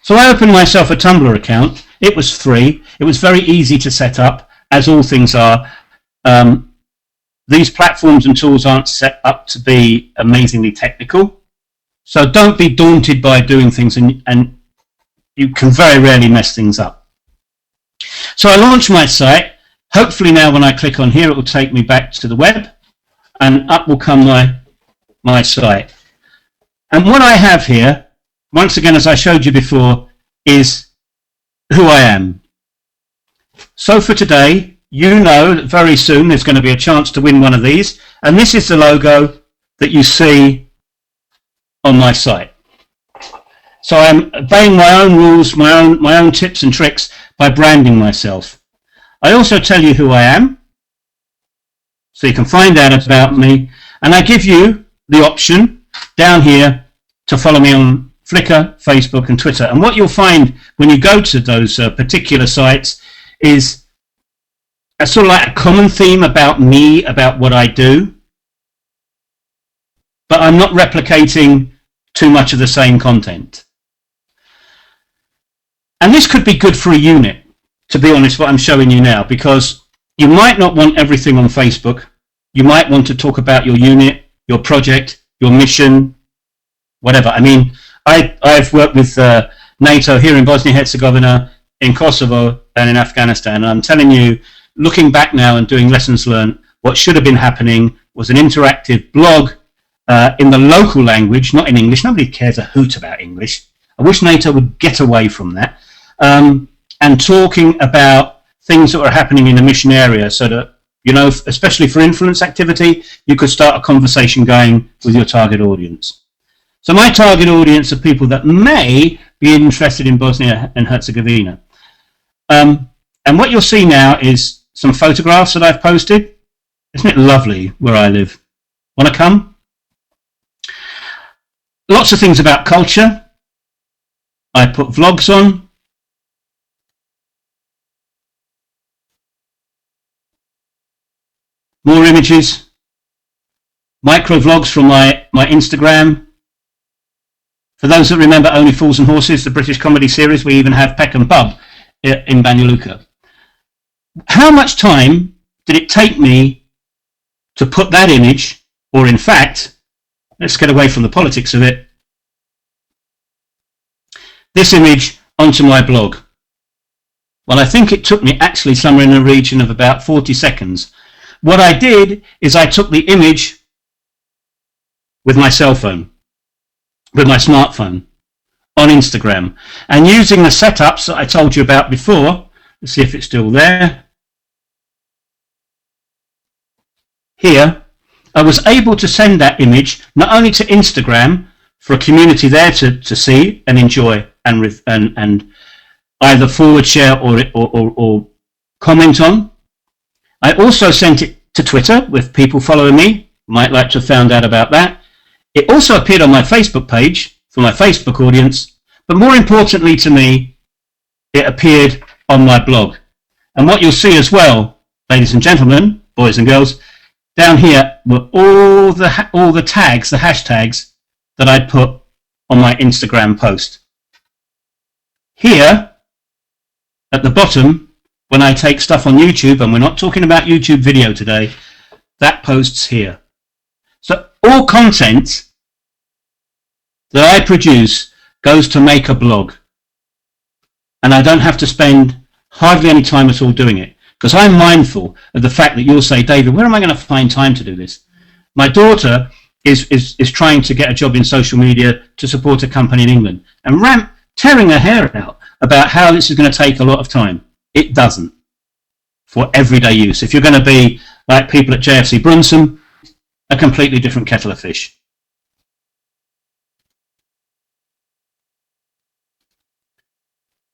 So I opened myself a Tumblr account. It was free. It was very easy to set up, as all things are. These platforms and tools aren't set up to be amazingly technical. So don't be daunted by doing things, and you can very rarely mess things up. So I launched my site. Hopefully now when I click on here, it will take me back to the web, and up will come my site. And what I have here, once again, as I showed you before, is who I am. So for today, you know that very soon there's going to be a chance to win one of these, and this is the logo that you see on my site. So I'm obeying my own rules, my own tips and tricks by branding myself. I also tell you who I am, so you can find out about me, and I give you the option down here to follow me on Flickr, Facebook and Twitter. And what you'll find when you go to those particular sites is a sort of like a common theme about me, about what I do, but I'm not replicating too much of the same content. And this could be good for a unit, to be honest, what I'm showing you now, because you might not want everything on Facebook. You might want to talk about your unit, your project, your mission, whatever. I mean, I've worked with NATO here in Bosnia-Herzegovina, in Kosovo and in Afghanistan, and I'm telling you, looking back now and doing lessons learned, what should have been happening was an interactive blog in the local language, not in English. Nobody cares a hoot about English. I wish NATO would get away from that. And talking about things that were happening in the mission area, so that, you know, especially for influence activity, you could start a conversation going with your target audience. So my target audience are people that may be interested in Bosnia and Herzegovina. And what you'll see now is some photographs that I've posted. Isn't it lovely where I live? Want to come? Lots of things about culture. I put vlogs on. More images. Micro vlogs from my Instagram. For those that remember Only Fools and Horses, the British comedy series, we even have Peck and Pub in Banja Luka. How much time did it take me to put that image, or in fact, let's get away from the politics of it, this image onto my blog? Well, I think it took me actually somewhere in the region of about 40 seconds. What I did is I took the image with my cell phone, with my smartphone, on Instagram, and using the setups that I told you about before, let's see if it's still there. Here, I was able to send that image not only to Instagram for a community there to see and enjoy and either forward share or comment on. I also sent it to Twitter with people following me, might like to have found out about that. It also appeared on my Facebook page for my Facebook audience, but more importantly to me, it appeared on my blog. And what you'll see as well, ladies and gentlemen, boys and girls, down here were all the tags, the hashtags that I put on my Instagram post. Here, at the bottom, when I take stuff on YouTube, and we're not talking about YouTube video today, that post's here. So all content that I produce goes to make a blog. And I don't have to spend hardly any time at all doing it, because I'm mindful of the fact that you'll say, David, where am I going to find time to do this? My daughter is trying to get a job in social media to support a company in England, and tearing her hair out about how this is going to take a lot of time. It doesn't, for everyday use. If you're going to be like people at JFC Brunson, a completely different kettle of fish.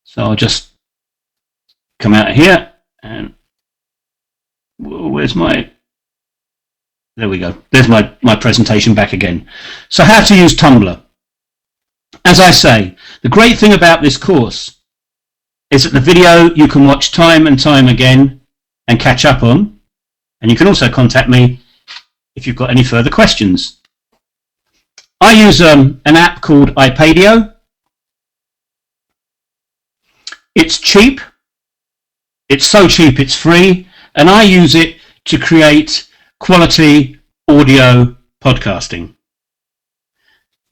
So I'll just come out of here, and where's my, there we go. There's my presentation back again. So how to use Tumblr. As I say, the great thing about this course is that the video you can watch time and time again and catch up on, and you can also contact me if you've got any further questions. I use an app called iPadio. It's cheap. It's so cheap it's free, and I use it to create quality audio podcasting.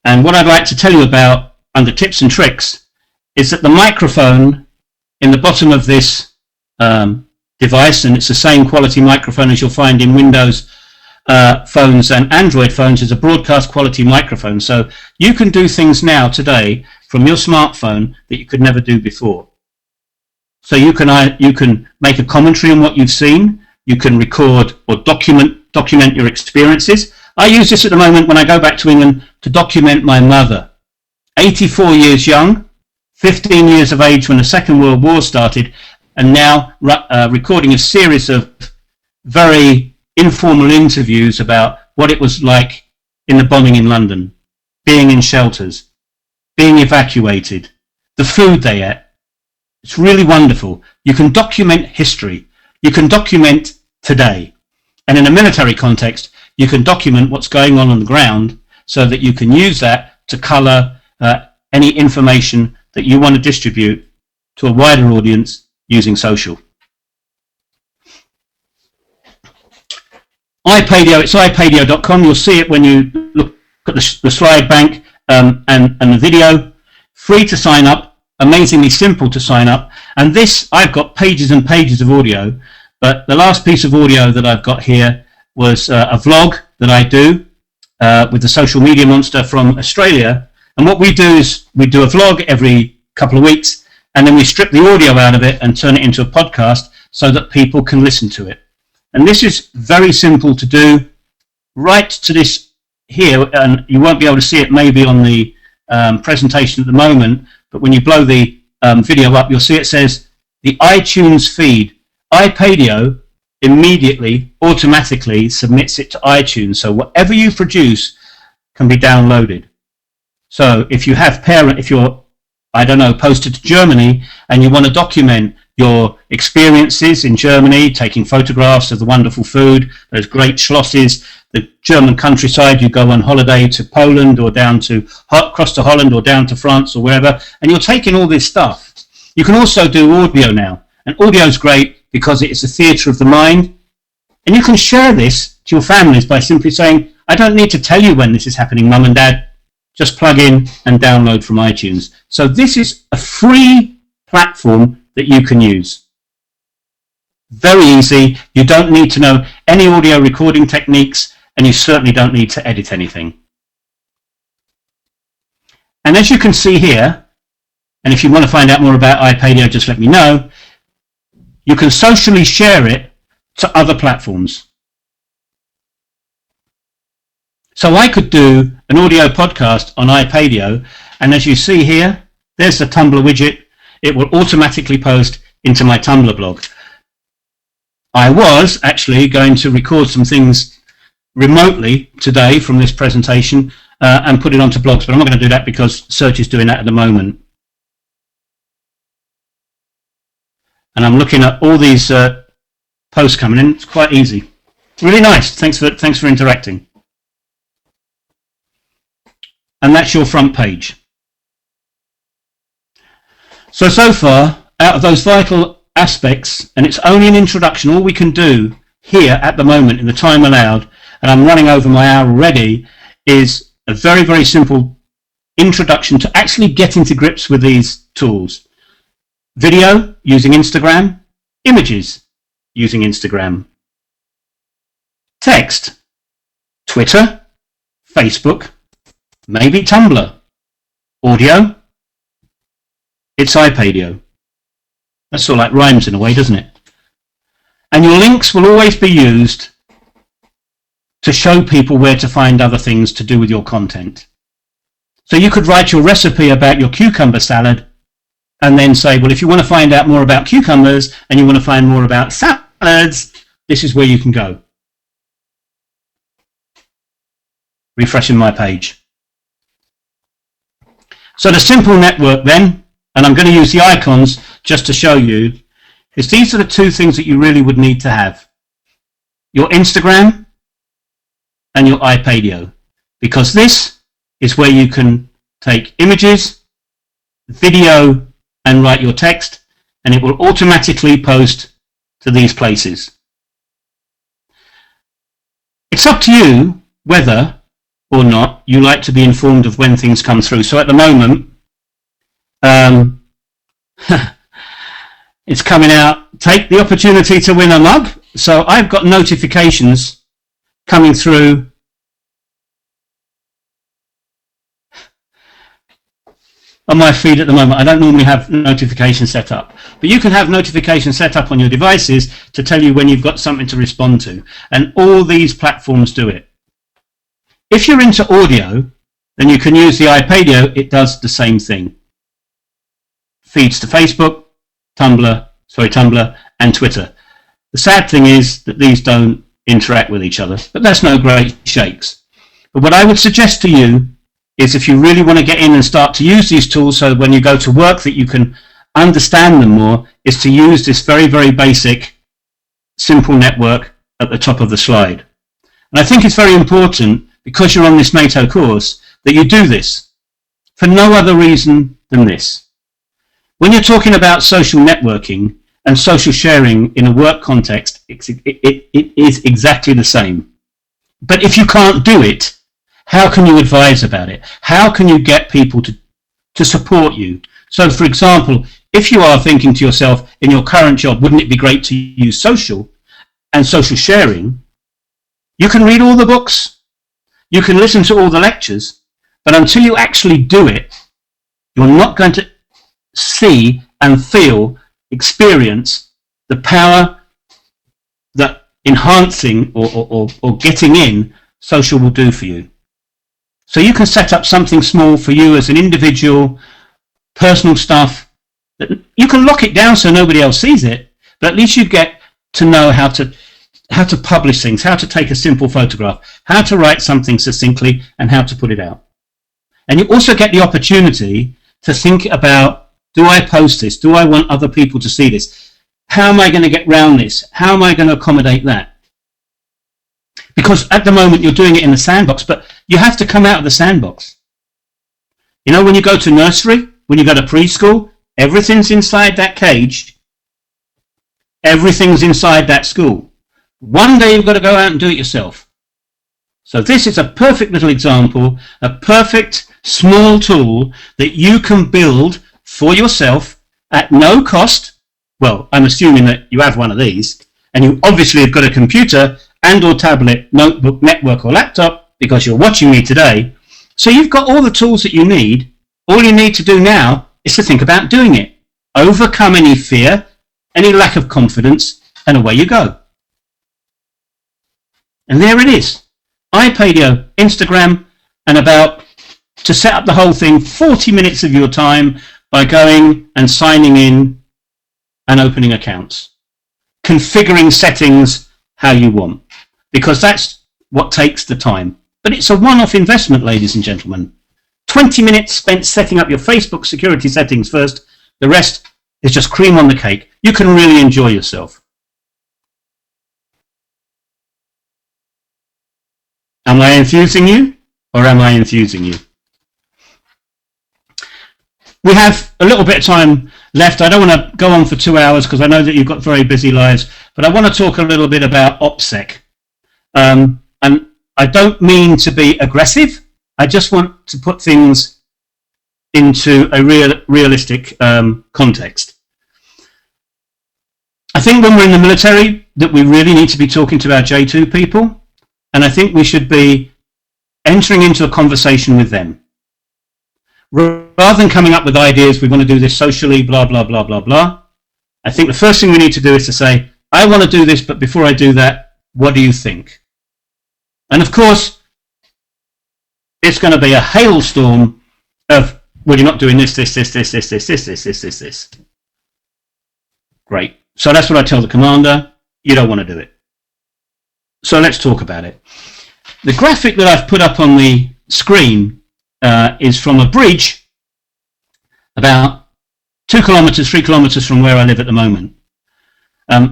And what I'd like to tell you about under tips and tricks is that the microphone in the bottom of this device, and it's the same quality microphone as you'll find in Windows phones and Android phones, is a broadcast quality microphone. So you can do things now today from your smartphone that you could never do before. So you can make a commentary on what you've seen. You can record or document your experiences. I use this at the moment when I go back to England to document my mother. 84 years young, 15 years of age when the Second World War started, and now recording a series of very informal interviews about what it was like in the bombing in London, being in shelters, being evacuated, the food they ate. It's really wonderful. You can document history. You can document today. And in a military context, you can document what's going on the ground so that you can use that to colour any information that you want to distribute to a wider audience using social. iPadio, it's iPadio.com. You'll see it when you look at the slide bank and the video. Free to sign up. Amazingly simple to sign up, and this, I've got pages and pages of audio, but the last piece of audio that I've got here was a vlog that I do with the social media monster from Australia. And what we do is we do a vlog every couple of weeks, and then we strip the audio out of it and turn it into a podcast so that people can listen to it. And this is very simple to do. Right to this here, and you won't be able to see it maybe on the presentation at the moment, but when you blow the video up, you'll see it says the iTunes feed. iPadio immediately, automatically submits it to iTunes, so whatever you produce can be downloaded. So if you have if you're, I don't know, posted to Germany and you want to document your experiences in Germany, taking photographs of the wonderful food, those great schlosses, the German countryside, you go on holiday to Poland or down to across to Holland or down to France or wherever, and you're taking all this stuff. You can also do audio now, and audio is great because it is a theatre of the mind, and you can share this to your families by simply saying, I don't need to tell you when this is happening, Mum and Dad, just plug in and download from iTunes. So this is a free platform that you can use. Very easy. You don't need to know any audio recording techniques, and you certainly don't need to edit anything. And as you can see here, and if you want to find out more about iPadio, just let me know, you can socially share it to other platforms. So I could do an audio podcast on iPadio, and as you see here, there's the Tumblr widget. It will automatically post into my Tumblr blog. I was actually going to record some things remotely today from this presentation and put it onto blogs, but I'm not going to do that because Search is doing that at the moment. And I'm looking at all these posts coming in. It's quite easy. Really nice. Thanks for interacting. And that's your front page. So far, out of those vital aspects, and it's only an introduction, all we can do here at the moment in the time allowed, and I'm running over my hour already, is a very, very simple introduction to actually getting to grips with these tools. Video, using Instagram. Images, using Instagram. Text, Twitter, Facebook, maybe Tumblr. Audio, it's iPadio. That sort of like rhymes in a way, doesn't it? And your links will always be used to show people where to find other things to do with your content. So you could write your recipe about your cucumber salad and then say, well, if you want to find out more about cucumbers and you want to find more about salads, this is where you can go. Refreshing my page. So the simple network then, and I'm going to use the icons just to show you, is these are the two things that you really would need to have. Your Instagram and your iPadio. Because this is where you can take images, video, and write your text, and it will automatically post to these places. It's up to you whether or not you like to be informed of when things come through. So at the moment, it's coming out, take the opportunity to win a mug. So I've got notifications coming through on my feed at the moment. I don't normally have notifications set up, but you can have notifications set up on your devices to tell you when you've got something to respond to, and all these platforms do it. If you're into audio, then you can use the iPadio. It does the same thing. Feeds to Facebook, Tumblr, and Twitter. The sad thing is that these don't interact with each other, but that's no great shakes. But what I would suggest to you is, if you really want to get in and start to use these tools so when you go to work that you can understand them more, is to use this very, very basic, simple network at the top of the slide. And I think it's very important, because you're on this Nato course, that you do this for no other reason than this. When you're talking about social networking and social sharing in a work context, it is exactly the same. But if you can't do it, how can you advise about it? How can you get people to support you? So, for example, if you are thinking to yourself in your current job, wouldn't it be great to use social and social sharing? You can read all the books, you can listen to all the lectures, but until you actually do it, you're not going to see and feel, experience the power that enhancing or getting in social will do for you. So you can set up something small for you as an individual, personal stuff. That you can lock it down so nobody else sees it, but at least you get to know how to publish things, how to take a simple photograph, how to write something succinctly, and how to put it out. And you also get the opportunity to think about, do I post this? Do I want other people to see this? How am I going to get round this? How am I going to accommodate that? Because at the moment you're doing it in the sandbox, but you have to come out of the sandbox. You know, when you go to nursery, when you go to preschool, everything's inside that cage. Everything's inside that school. One day you've got to go out and do it yourself. So this is a perfect little example, a perfect small tool that you can build for yourself at no cost. Well, I'm assuming that you have one of these, and you obviously have got a computer and or tablet, notebook, network or laptop, because you're watching me today. So you've got all the tools that you need. All you need to do now is to think about doing it. Overcome any fear, any lack of confidence, and away you go. And there it is. iPadio, Instagram, and about to set up the whole thing, 40 minutes of your time by going and signing in and opening accounts. Configuring settings how you want, because that's what takes the time. But it's a one-off investment, ladies and gentlemen. 20 minutes spent setting up your Facebook security settings first. The rest is just cream on the cake. You can really enjoy yourself. Am I infusing you, or am I infusing you? We have a little bit of time left. I don't want to go on for 2 hours because I know that you've got very busy lives, but I want to talk a little bit about OPSEC. And I don't mean to be aggressive. I just want to put things into a realistic context. I think when we're in the military that we really need to be talking to our J2 people, and I think we should be entering into a conversation with them. Rather than coming up with ideas, we want to do this socially, blah, blah, blah, blah, blah. I think the first thing we need to do is to say, I want to do this, but before I do that, what do you think? And of course, it's going to be a hailstorm of, well, you're not doing this. Great. So that's what I tell the commander. You don't want to do it. So let's talk about it. The graphic that I've put up on the screen is from a bridge about 2 kilometers, 3 kilometers from where I live at the moment.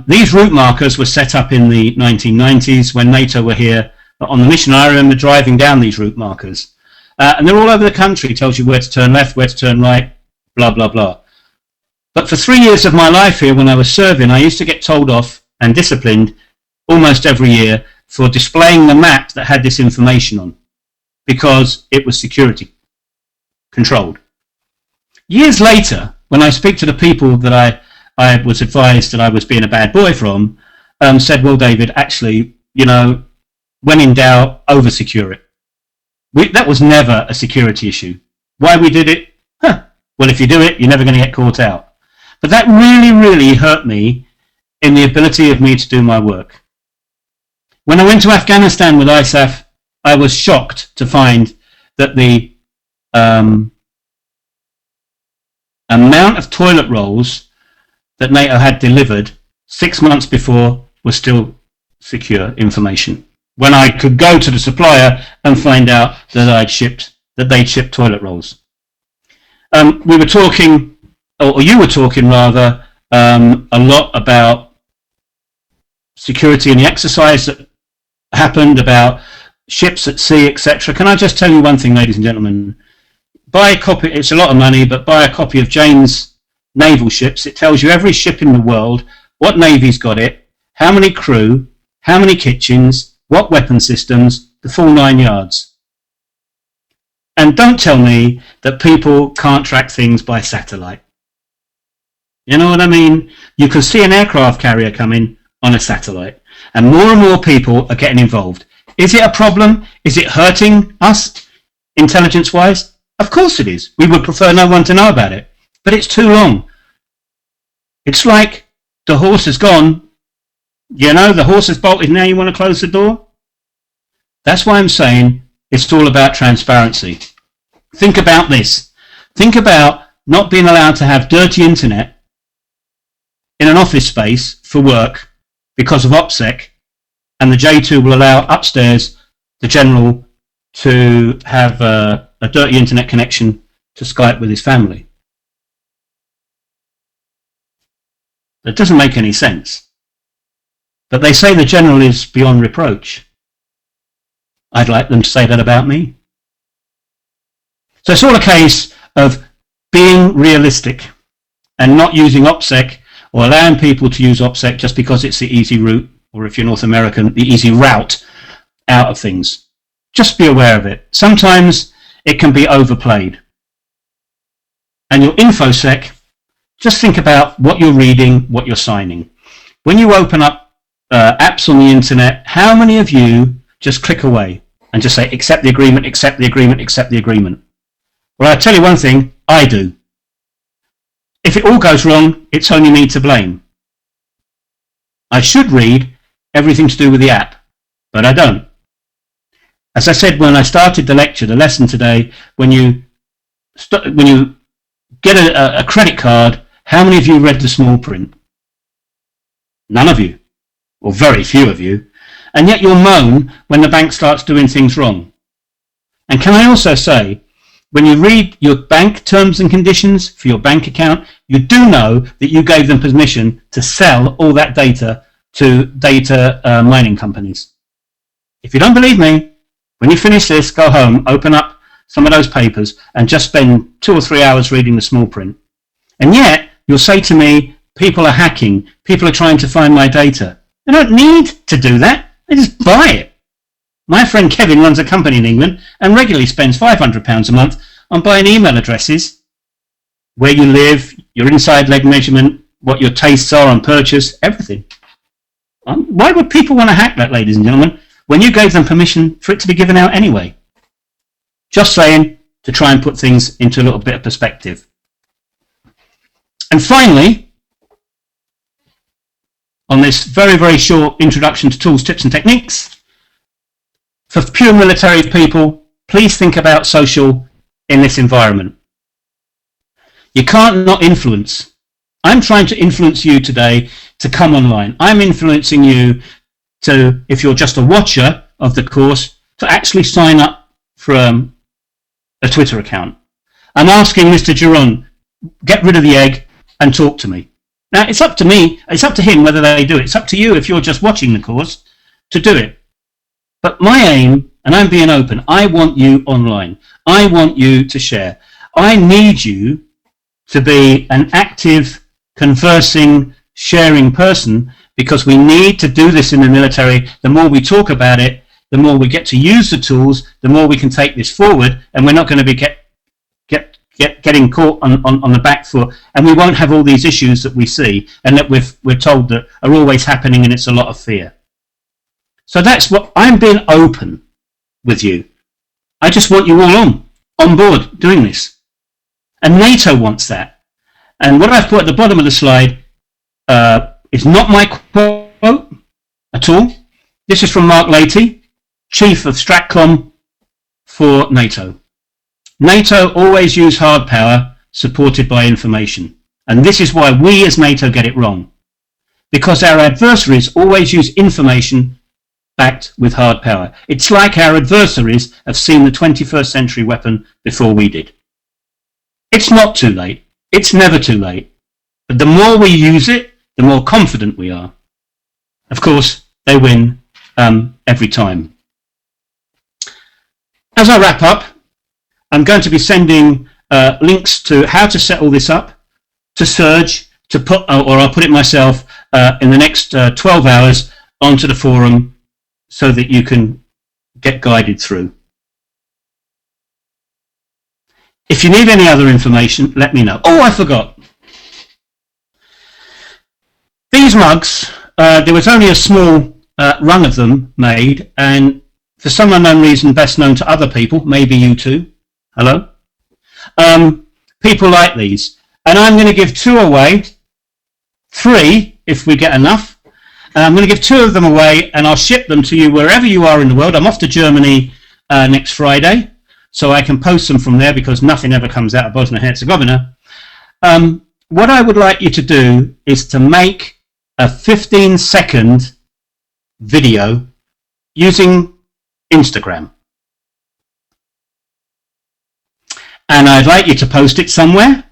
These route markers were set up in the 1990s when Nato were here on the mission. I remember driving down these route markers. And they're all over the country. It tells you where to turn left, where to turn right, blah, blah, blah. But for 3 years of my life here when I was serving, I used to get told off and disciplined almost every year for displaying the map that had this information on, because it was security controlled. Years later, when I speak to the people that I was advised that I was being a bad boy from, said, well, David, actually, you know, when in doubt, over-secure it. That was never a security issue. Why we did it? Well, if you do it, you're never going to get caught out. But that really, really hurt me in the ability of me to do my work. When I went to Afghanistan with ISAF, I was shocked to find that the amount of toilet rolls that NATO had delivered 6 months before was still secure information. When I could go to the supplier and find out that they'd shipped toilet rolls. We were talking, or you were talking rather, a lot about security and the exercise that happened, about ships at sea, etc. Can I just tell you one thing, ladies and gentlemen? Buy a copy, it's a lot of money, but buy a copy of Jane's naval ships. It tells you every ship in the world, what navy's got it, how many crew, how many kitchens, what weapon systems, the full 9 yards. And don't tell me that people can't track things by satellite. You know what I mean? You can see an aircraft carrier coming on a satellite. And more people are getting involved. Is it a problem? Is it hurting us, intelligence-wise? Of course it is. We would prefer no one to know about it. But it's too long. It's like the horse has gone. You know, the horse has bolted, now you want to close the door? That's why I'm saying it's all about transparency. Think about this. Think about not being allowed to have dirty internet in an office space for work because of OPSEC, and the J2 will allow upstairs the general to have a dirty internet connection to Skype with his family. That doesn't make any sense. But they say the general is beyond reproach. I'd like them to say that about me. So it's all a case of being realistic and not using OPSEC or allowing people to use OPSEC just because it's the easy route, or if you're North American, the easy route out of things. Just be aware of it. Sometimes it can be overplayed. And your InfoSec, just think about what you're reading, what you're signing. When you open up apps on the internet, how many of you just click away and just say, accept the agreement, accept the agreement, accept the agreement? Well, I'll tell you one thing, I do. If it all goes wrong, it's only me to blame. I should read everything to do with the app, but I don't. As I said when I started the lecture, the lesson today, when you get a credit card, how many of you read the small print? None of you, or very few of you, and yet you'll moan when the bank starts doing things wrong. And can I also say, when you read your bank terms and conditions for your bank account, you do know that you gave them permission to sell all that data to data mining companies. If you don't believe me, when you finish this, go home, open up some of those papers, and just spend 2 or 3 hours reading the small print. And yet, you'll say to me, people are hacking, people are trying to find my data. They don't need to do that, they just buy it. My friend Kevin runs a company in England and regularly spends £500 a month on buying email addresses, where you live, your inside leg measurement, what your tastes are on purchase, everything. Why would people want to hack that, ladies and gentlemen, when you gave them permission for it to be given out anyway? Just saying, to try and put things into a little bit of perspective. And finally, on this very, very short introduction to tools, tips and techniques, for pure military people, please think about social in this environment. You can't not influence. I'm trying to influence you today to come online. I'm influencing you to, if you're just a watcher of the course, to actually sign up for a Twitter account. I'm asking Mr. Giron, get rid of the egg and talk to me. Now, it's up to me, it's up to him whether they do it. It's up to you if you're just watching the course to do it. But my aim, and I'm being open, I want you online. I want you to share. I need you to be an active, conversing, sharing person, because we need to do this in the military. The more we talk about it, the more we get to use the tools, the more we can take this forward, and we're not going to be getting caught on the back foot, and we won't have all these issues that we see and that we're told that are always happening, and it's a lot of fear. So that's what I'm being open with you. I just want you all on board doing this. And NATO wants that. And what I've put at the bottom of the slide is not my quote at all. This is from Mark Leahy, Chief of Stratcom for NATO. NATO always use hard power supported by information. And this is why we as NATO get it wrong. Because our adversaries always use information backed with hard power. It's like our adversaries have seen the 21st century weapon before we did. It's not too late. It's never too late. But the more we use it, the more confident we are. Of course, they win every time. As I wrap up, I'm going to be sending links to how to set all this up, to Serge, to put, or I'll put it myself, in the next 12 hours onto the forum so that you can get guided through. If you need any other information, let me know. Oh, I forgot. These mugs, there was only a small run of them made, and for some unknown reason, best known to other people, maybe you too, hello, people like these. And I'm going to give 2 away, 3 if we get enough. I'm going to give 2 of them away, and I'll ship them to you wherever you are in the world. I'm off to Germany next Friday, so I can post them from there because nothing ever comes out of Bosnia-Herzegovina. What I would like you to do is to make a 15-second video using Instagram. And I'd like you to post it somewhere.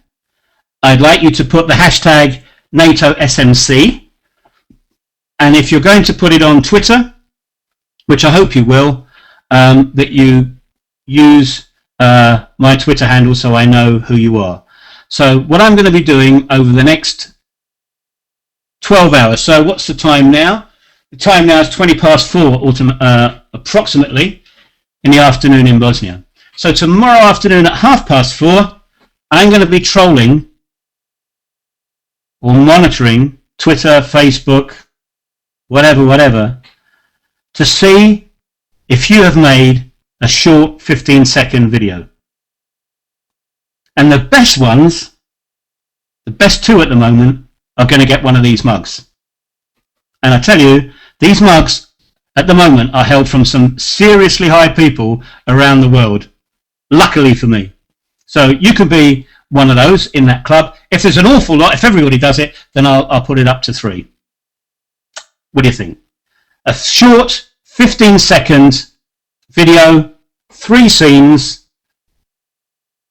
I'd like you to put the hashtag NatoSMC. And if you're going to put it on Twitter, which I hope you will, that you use my Twitter handle so I know who you are. So what I'm going to be doing over the next 12 hours. So what's the time now? The time now is 4:20 approximately in the afternoon in Bosnia. So tomorrow afternoon at 4:30, I'm going to be trolling or monitoring Twitter, Facebook, whatever, to see if you have made a short 15-second video. And the best ones, the best 2 at the moment, are going to get one of these mugs. And I tell you, these mugs at the moment are held from some seriously high people around the world, luckily for me. So you could be one of those in that club. If there's an awful lot, if everybody does it, then I'll put it up to 3. What do you think? A short 15-second video, 3 scenes,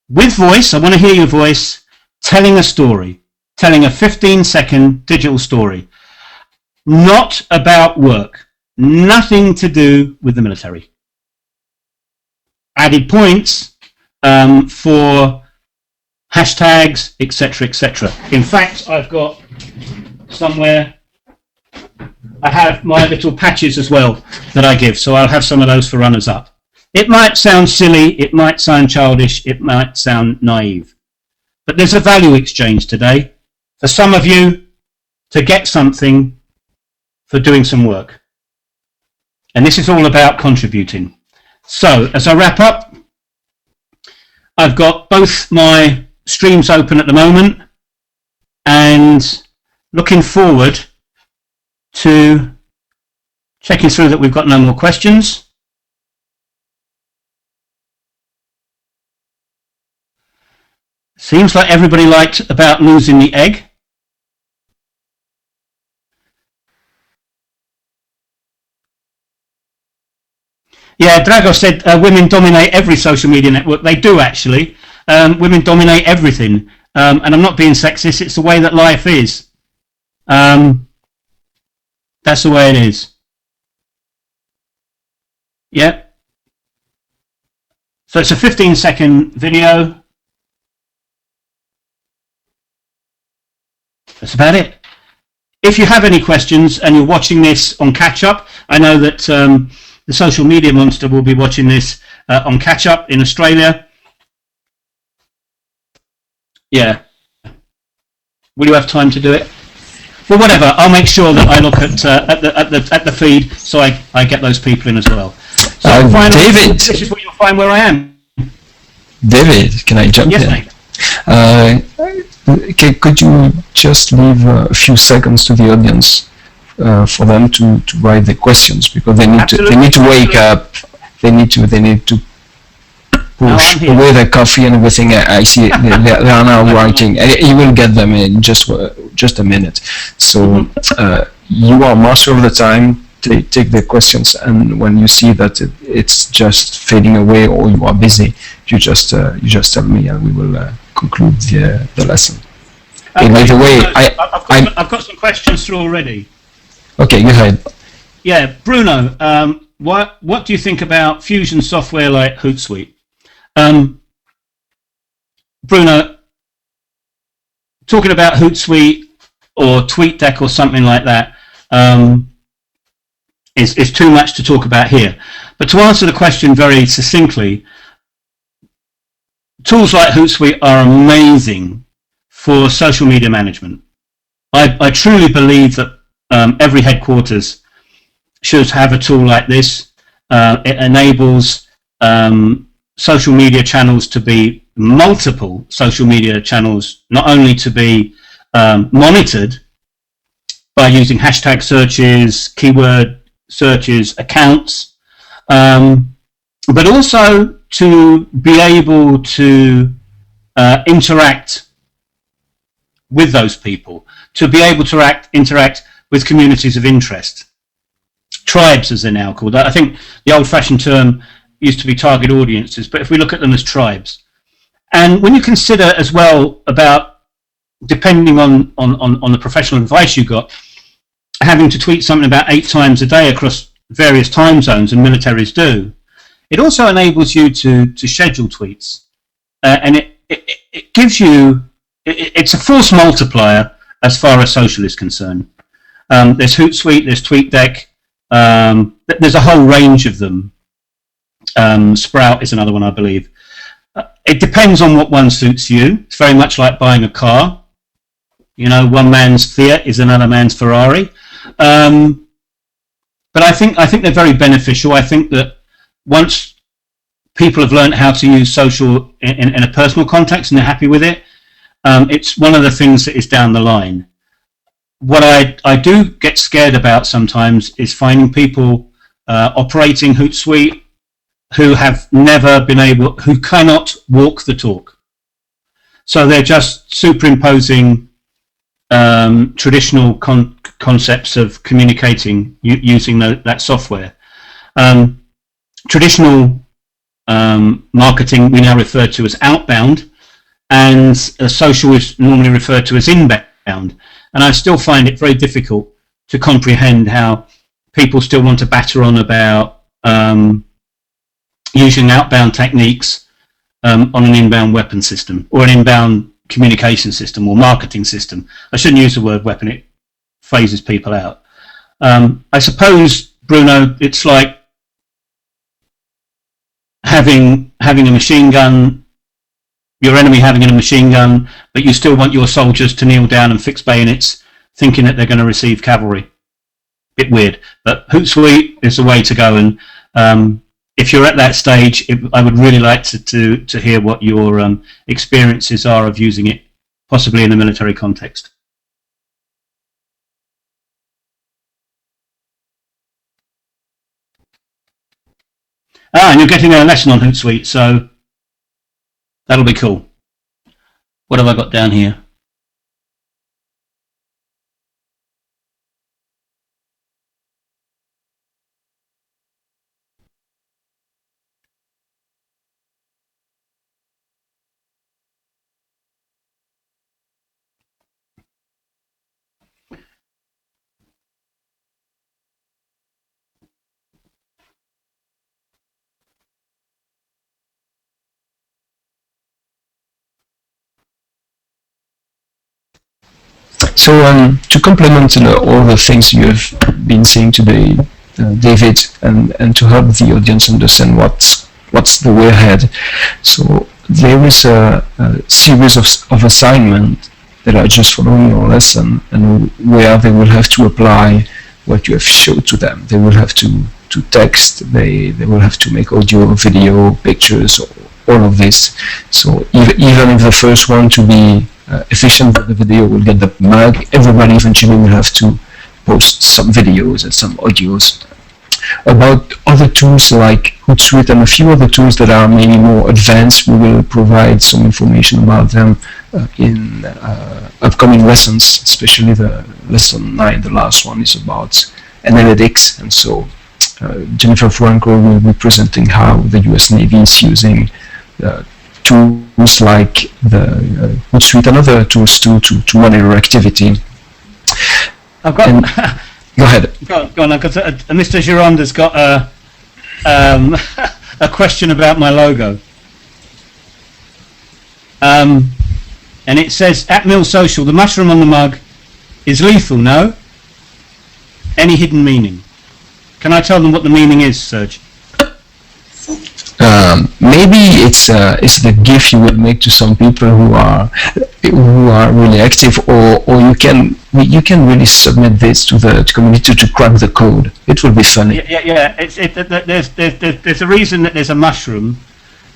with voice, I want to hear your voice, telling a story, telling a 15-second digital story. Not about work, nothing to do with the military. Added points for hashtags, etc., etc. In fact, I've got somewhere, I have my little patches as well that I give, so I'll have some of those for runners-up. It might sound silly, it might sound childish, it might sound naive, but there's a value exchange today for some of you to get something for doing some work. And this is all about contributing. So, as I wrap up, I've got both my streams open at the moment and looking forward to checking through that we've got no more questions. Seems like everybody liked about losing the egg. Yeah, Drago said women dominate every social media network. They do, actually. Women dominate everything. And I'm not being sexist. It's the way that life is. That's the way it is. Yeah. So it's a 15-second video. That's about it. If you have any questions and you're watching this on Catch Up, I know that the social media monster will be watching this on Catch Up in Australia. Yeah. Will you have time to do it? Well, whatever. I'll make sure that I look at the feed so I get those people in as well. So finally, David, this is where you'll find where I am. David, can I jump in? Yes, mate. Could you just leave a few seconds to the audience for them to write the questions, because they need to wake up. They need to push away their coffee and everything. I see they are now writing. You will get them in just a minute. So you are master of the time. Take the questions, and when you see that it's just fading away or you are busy, you just tell me, and we will conclude the lesson. Okay, by the way, I've got some questions through already. Okay, go ahead. Yeah, Bruno, what do you think about Fusion software like Hootsuite? Bruno, talking about Hootsuite or TweetDeck or something like that is too much to talk about here. But to answer the question very succinctly, tools like Hootsuite are amazing for social media management. I truly believe that every headquarters should have a tool like this. It enables social media channels to be multiple social media channels, not only to be monitored by using hashtag searches, keyword searches, accounts, but also to be able to interact with those people, to be able to interact with communities of interest. Tribes, as they're now called. I think the old-fashioned term used to be target audiences, but if we look at them as tribes. And when you consider as well about, depending on the professional advice you got, having to tweet something about 8 times a day across various time zones, and militaries do, it also enables you to schedule tweets. And it gives you, it's a force multiplier as far as social is concerned. There's Hootsuite, there's TweetDeck, there's a whole range of them. Sprout is another one, I believe. It depends on what one suits you. It's very much like buying a car. You know, one man's Fiat is another man's Ferrari. But I think they're very beneficial. I think that once people have learned how to use social in a personal context and they're happy with it, it's one of the things that is down the line. What I do get scared about sometimes is finding people operating Hootsuite who have never been able, who cannot walk the talk. So they're just superimposing traditional concepts of communicating using that software. Traditional marketing we now refer to as outbound, and social is normally referred to as inbound. And I still find it very difficult to comprehend how people still want to batter on about using outbound techniques on an inbound weapon system or an inbound communication system or marketing system. I shouldn't use the word weapon, it phases people out. I suppose, Bruno, it's like having a machine gun, your enemy having a machine gun, but you still want your soldiers to kneel down and fix bayonets, thinking that they're going to receive cavalry. Bit weird, but Hootsuite is the way to go. And if you're at that stage, I would really like to hear what your experiences are of using it, possibly in a military context. And you're getting a lesson on Hootsuite, so that'll be cool. What have I got down here? So to complement all the things you have been saying today, David, and to help the audience understand what's the way ahead. So there is a series of assignments that are just following your lesson, and where they will have to apply what you have showed to them. They will have to text, they will have to make audio, video, pictures, all of this. So even if the first one to be efficient with the video will get the mug, everybody eventually will have to post some videos and some audios. About other tools like Hootsuite and a few other tools that are maybe more advanced, we will provide some information about them in upcoming lessons, especially the lesson 9, the last one is about analytics, and so Jennifer Franco will be presenting how the US Navy is using tools like the Hootsuite and other tools to monitor activity. I've got. Go ahead. Go on. Mr. Gironda's got a question about my logo. And it says, at Mill Social, the mushroom on the mug is lethal, no? Any hidden meaning? Can I tell them what the meaning is, Serge? Maybe it's the gift you will make to some people who are really active, or you can really submit this to the community to crack the code. It will be funny. Yeah. There's a reason that there's a mushroom,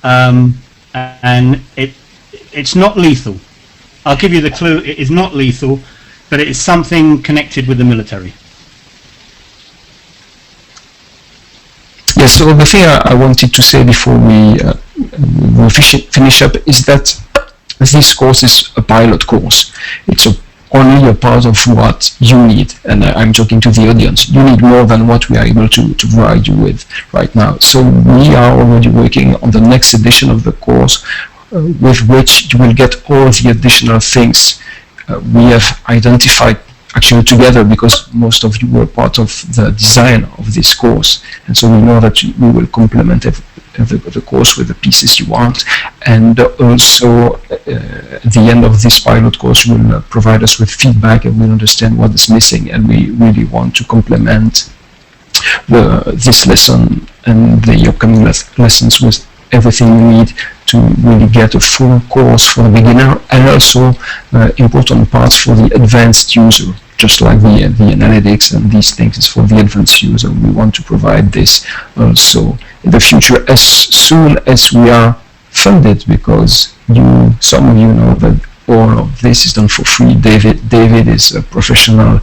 and it's not lethal. I'll give you the clue. It is not lethal, but it is something connected with the military. Yes, so the thing I wanted to say before we finish up is that this course is a pilot course. It's only a part of what you need, and I'm talking to the audience. You need more than what we are able to provide you with right now. So we are already working on the next edition of the course, with which you will get all the additional things we have identified actually together, because most of you were part of the design of this course, and so we know that we will complement the course with the pieces you want, and also at the end of this pilot course you will provide us with feedback, and we'll understand what is missing, and we really want to complement this lesson and the upcoming lessons with everything you need to really get a full course for the beginner, and also important parts for the advanced user, just like the analytics and these things is for the advanced user. We want to provide this also in the future as soon as we are funded, because some of you know that all of this is done for free. David is a professional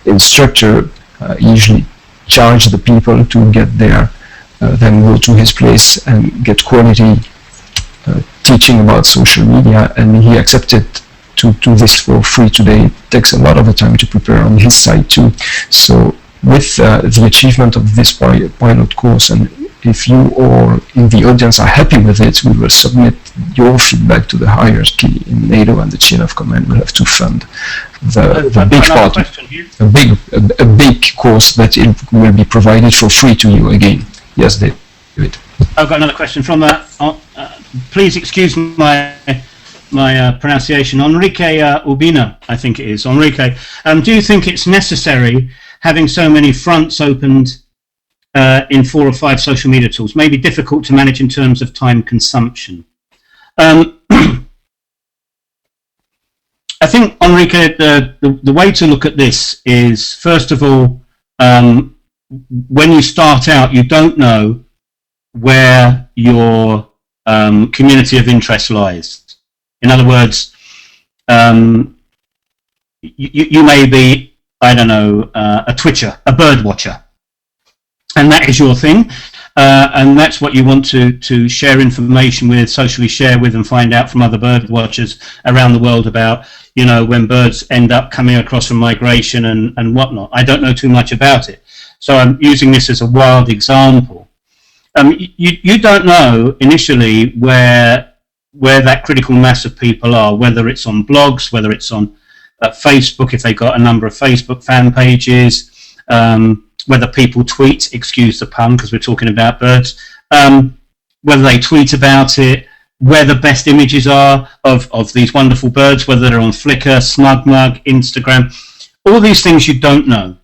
instructor. He usually charge the people to get there, then go to his place and get quality teaching about social media, and he accepted to do this for free today. It takes a lot of the time to prepare on his side too. So with the achievement of this pilot course, and if you all in the audience are happy with it, we will submit your feedback to the hierarchy in NATO, and the chain of command will have to fund the big part, a big course that it will be provided for free to you again. Yes, David. I've got another question from please excuse my pronunciation. Enrique Urbina, I think it is. Enrique, do you think it's necessary having so many fronts opened in 4 or 5 social media tools? Maybe difficult to manage in terms of time consumption. I think, Enrique, the way to look at this is, first of all, when you start out, you don't know where your community of interest lies. In other words, you may be, I don't know, a Twitcher, a bird watcher, and that is your thing, and that's what you want to share information with, socially share with, and find out from other bird watchers around the world about, you know, when birds end up coming across from migration and whatnot. I don't know too much about it, so I'm using this as a wild example. You don't know initially where that critical mass of people are, whether it's on blogs, whether it's on Facebook, if they've got a number of Facebook fan pages, whether people tweet, excuse the pun because we're talking about birds, whether they tweet about it, where the best images are of these wonderful birds, whether they're on Flickr, SmugMug, Instagram, all these things you don't know.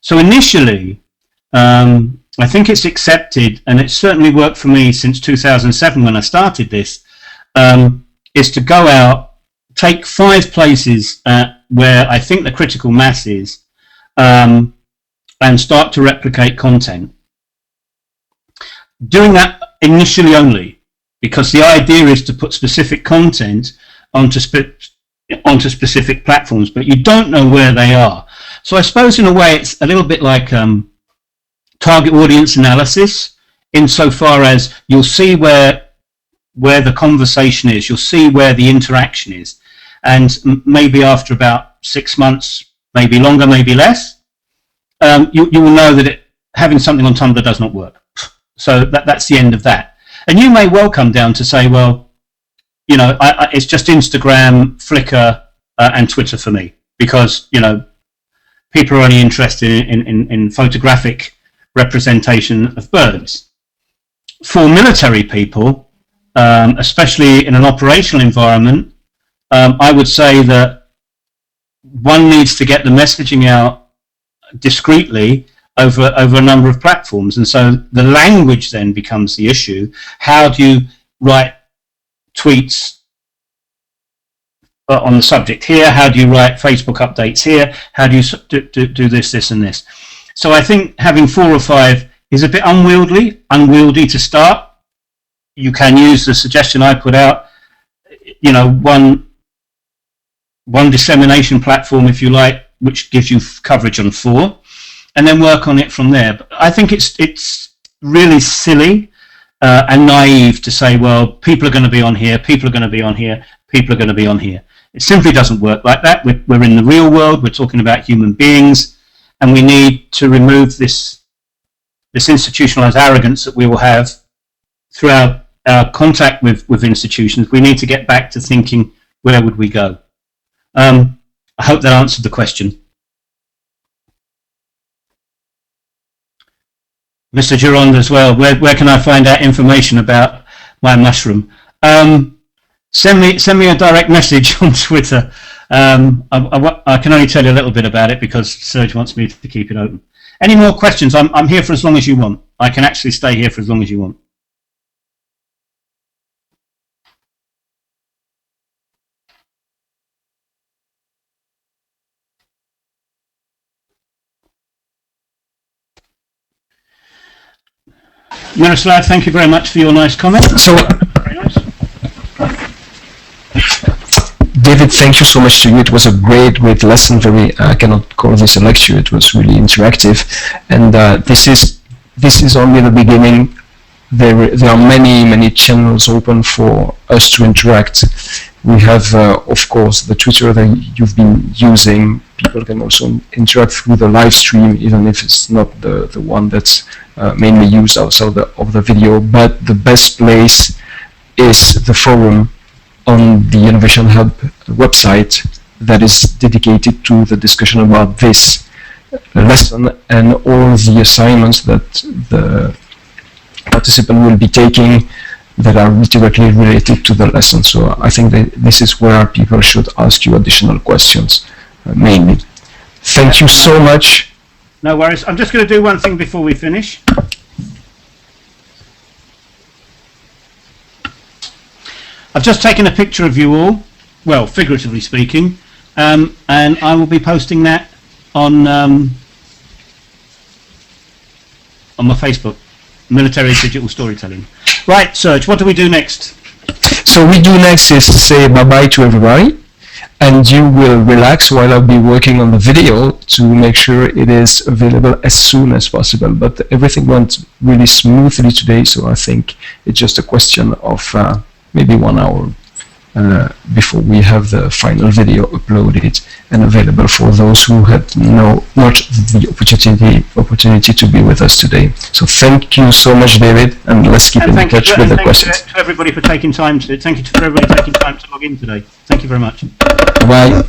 So initially, I think it's accepted, and it's certainly worked for me since 2007 when I started this, is to go out, take 5 places where I think the critical mass is, and start to replicate content. Doing that initially only, because the idea is to put specific content onto specific platforms, but you don't know where they are. So I suppose in a way it's a little bit like target audience analysis, insofar as you'll see where the conversation is, you'll see where the interaction is, and maybe after about 6 months, maybe longer, maybe less, you will know that having something on Tumblr does not work. So that's the end of that. And you may well come down to say, well, you know, it's just Instagram, Flickr, and Twitter for me, because, you know, people are only interested in photographic representation of birds. For military people, especially in an operational environment, I would say that one needs to get the messaging out discreetly over a number of platforms, and so the language then becomes the issue. How do you write tweets on the subject here? How do you write Facebook updates here? How do you do this, and this? So I think having 4 or 5 is a bit unwieldy to start. You can use the suggestion I put out, you know, one dissemination platform, if you like, which gives you coverage on 4, and then work on it from there. But I think it's really silly and naive to say, well, people are going to be on here, people are going to be on here, people are going to be on here. It simply doesn't work like that. We're in the real world, we're talking about human beings, and we need to remove this institutionalized arrogance that we will have throughout our contact with institutions. We need to get back to thinking, where would we go? I hope that answered the question. Mr. Gironde as well, where can I find out information about my mushroom? Send me a direct message on Twitter. I can only tell you a little bit about it because Serge wants me to keep it open. Any more questions? I'm here for as long as you want. I can actually stay here for as long as you want. Miroslav, thank you very much for your nice comment. So, Very nice. David, thank you so much to you. It was a great lesson. I cannot call this a lecture. It was really interactive, and this is only the beginning. There are many channels open for us to interact. We have, of course, the Twitter that you've been using. People can also interact through the live stream, even if it's not the one that's mainly used outside of the video. But the best place is the forum on the Innovation Hub website that is dedicated to the discussion about this lesson and all the assignments that the participant will be taking that are directly related to the lesson. So I think that this is where people should ask you additional questions, mainly. Thank you so much. No worries. I'm just going to do one thing before we finish. I've just taken a picture of you all, well, figuratively speaking, and I will be posting that on my Facebook, Military Digital Storytelling. Right, Serge, what do we do next? So we do next is say bye-bye to everybody, and you will relax while I'll be working on the video to make sure it is available as soon as possible. But everything went really smoothly today, so I think it's just a question of maybe 1 hour before we have the final video uploaded and available for those who had not the opportunity to be with us today. So thank you so much, David, and let's keep in touch with the questions. Thank you to everybody for taking time to log in today. Thank you very much. Bye.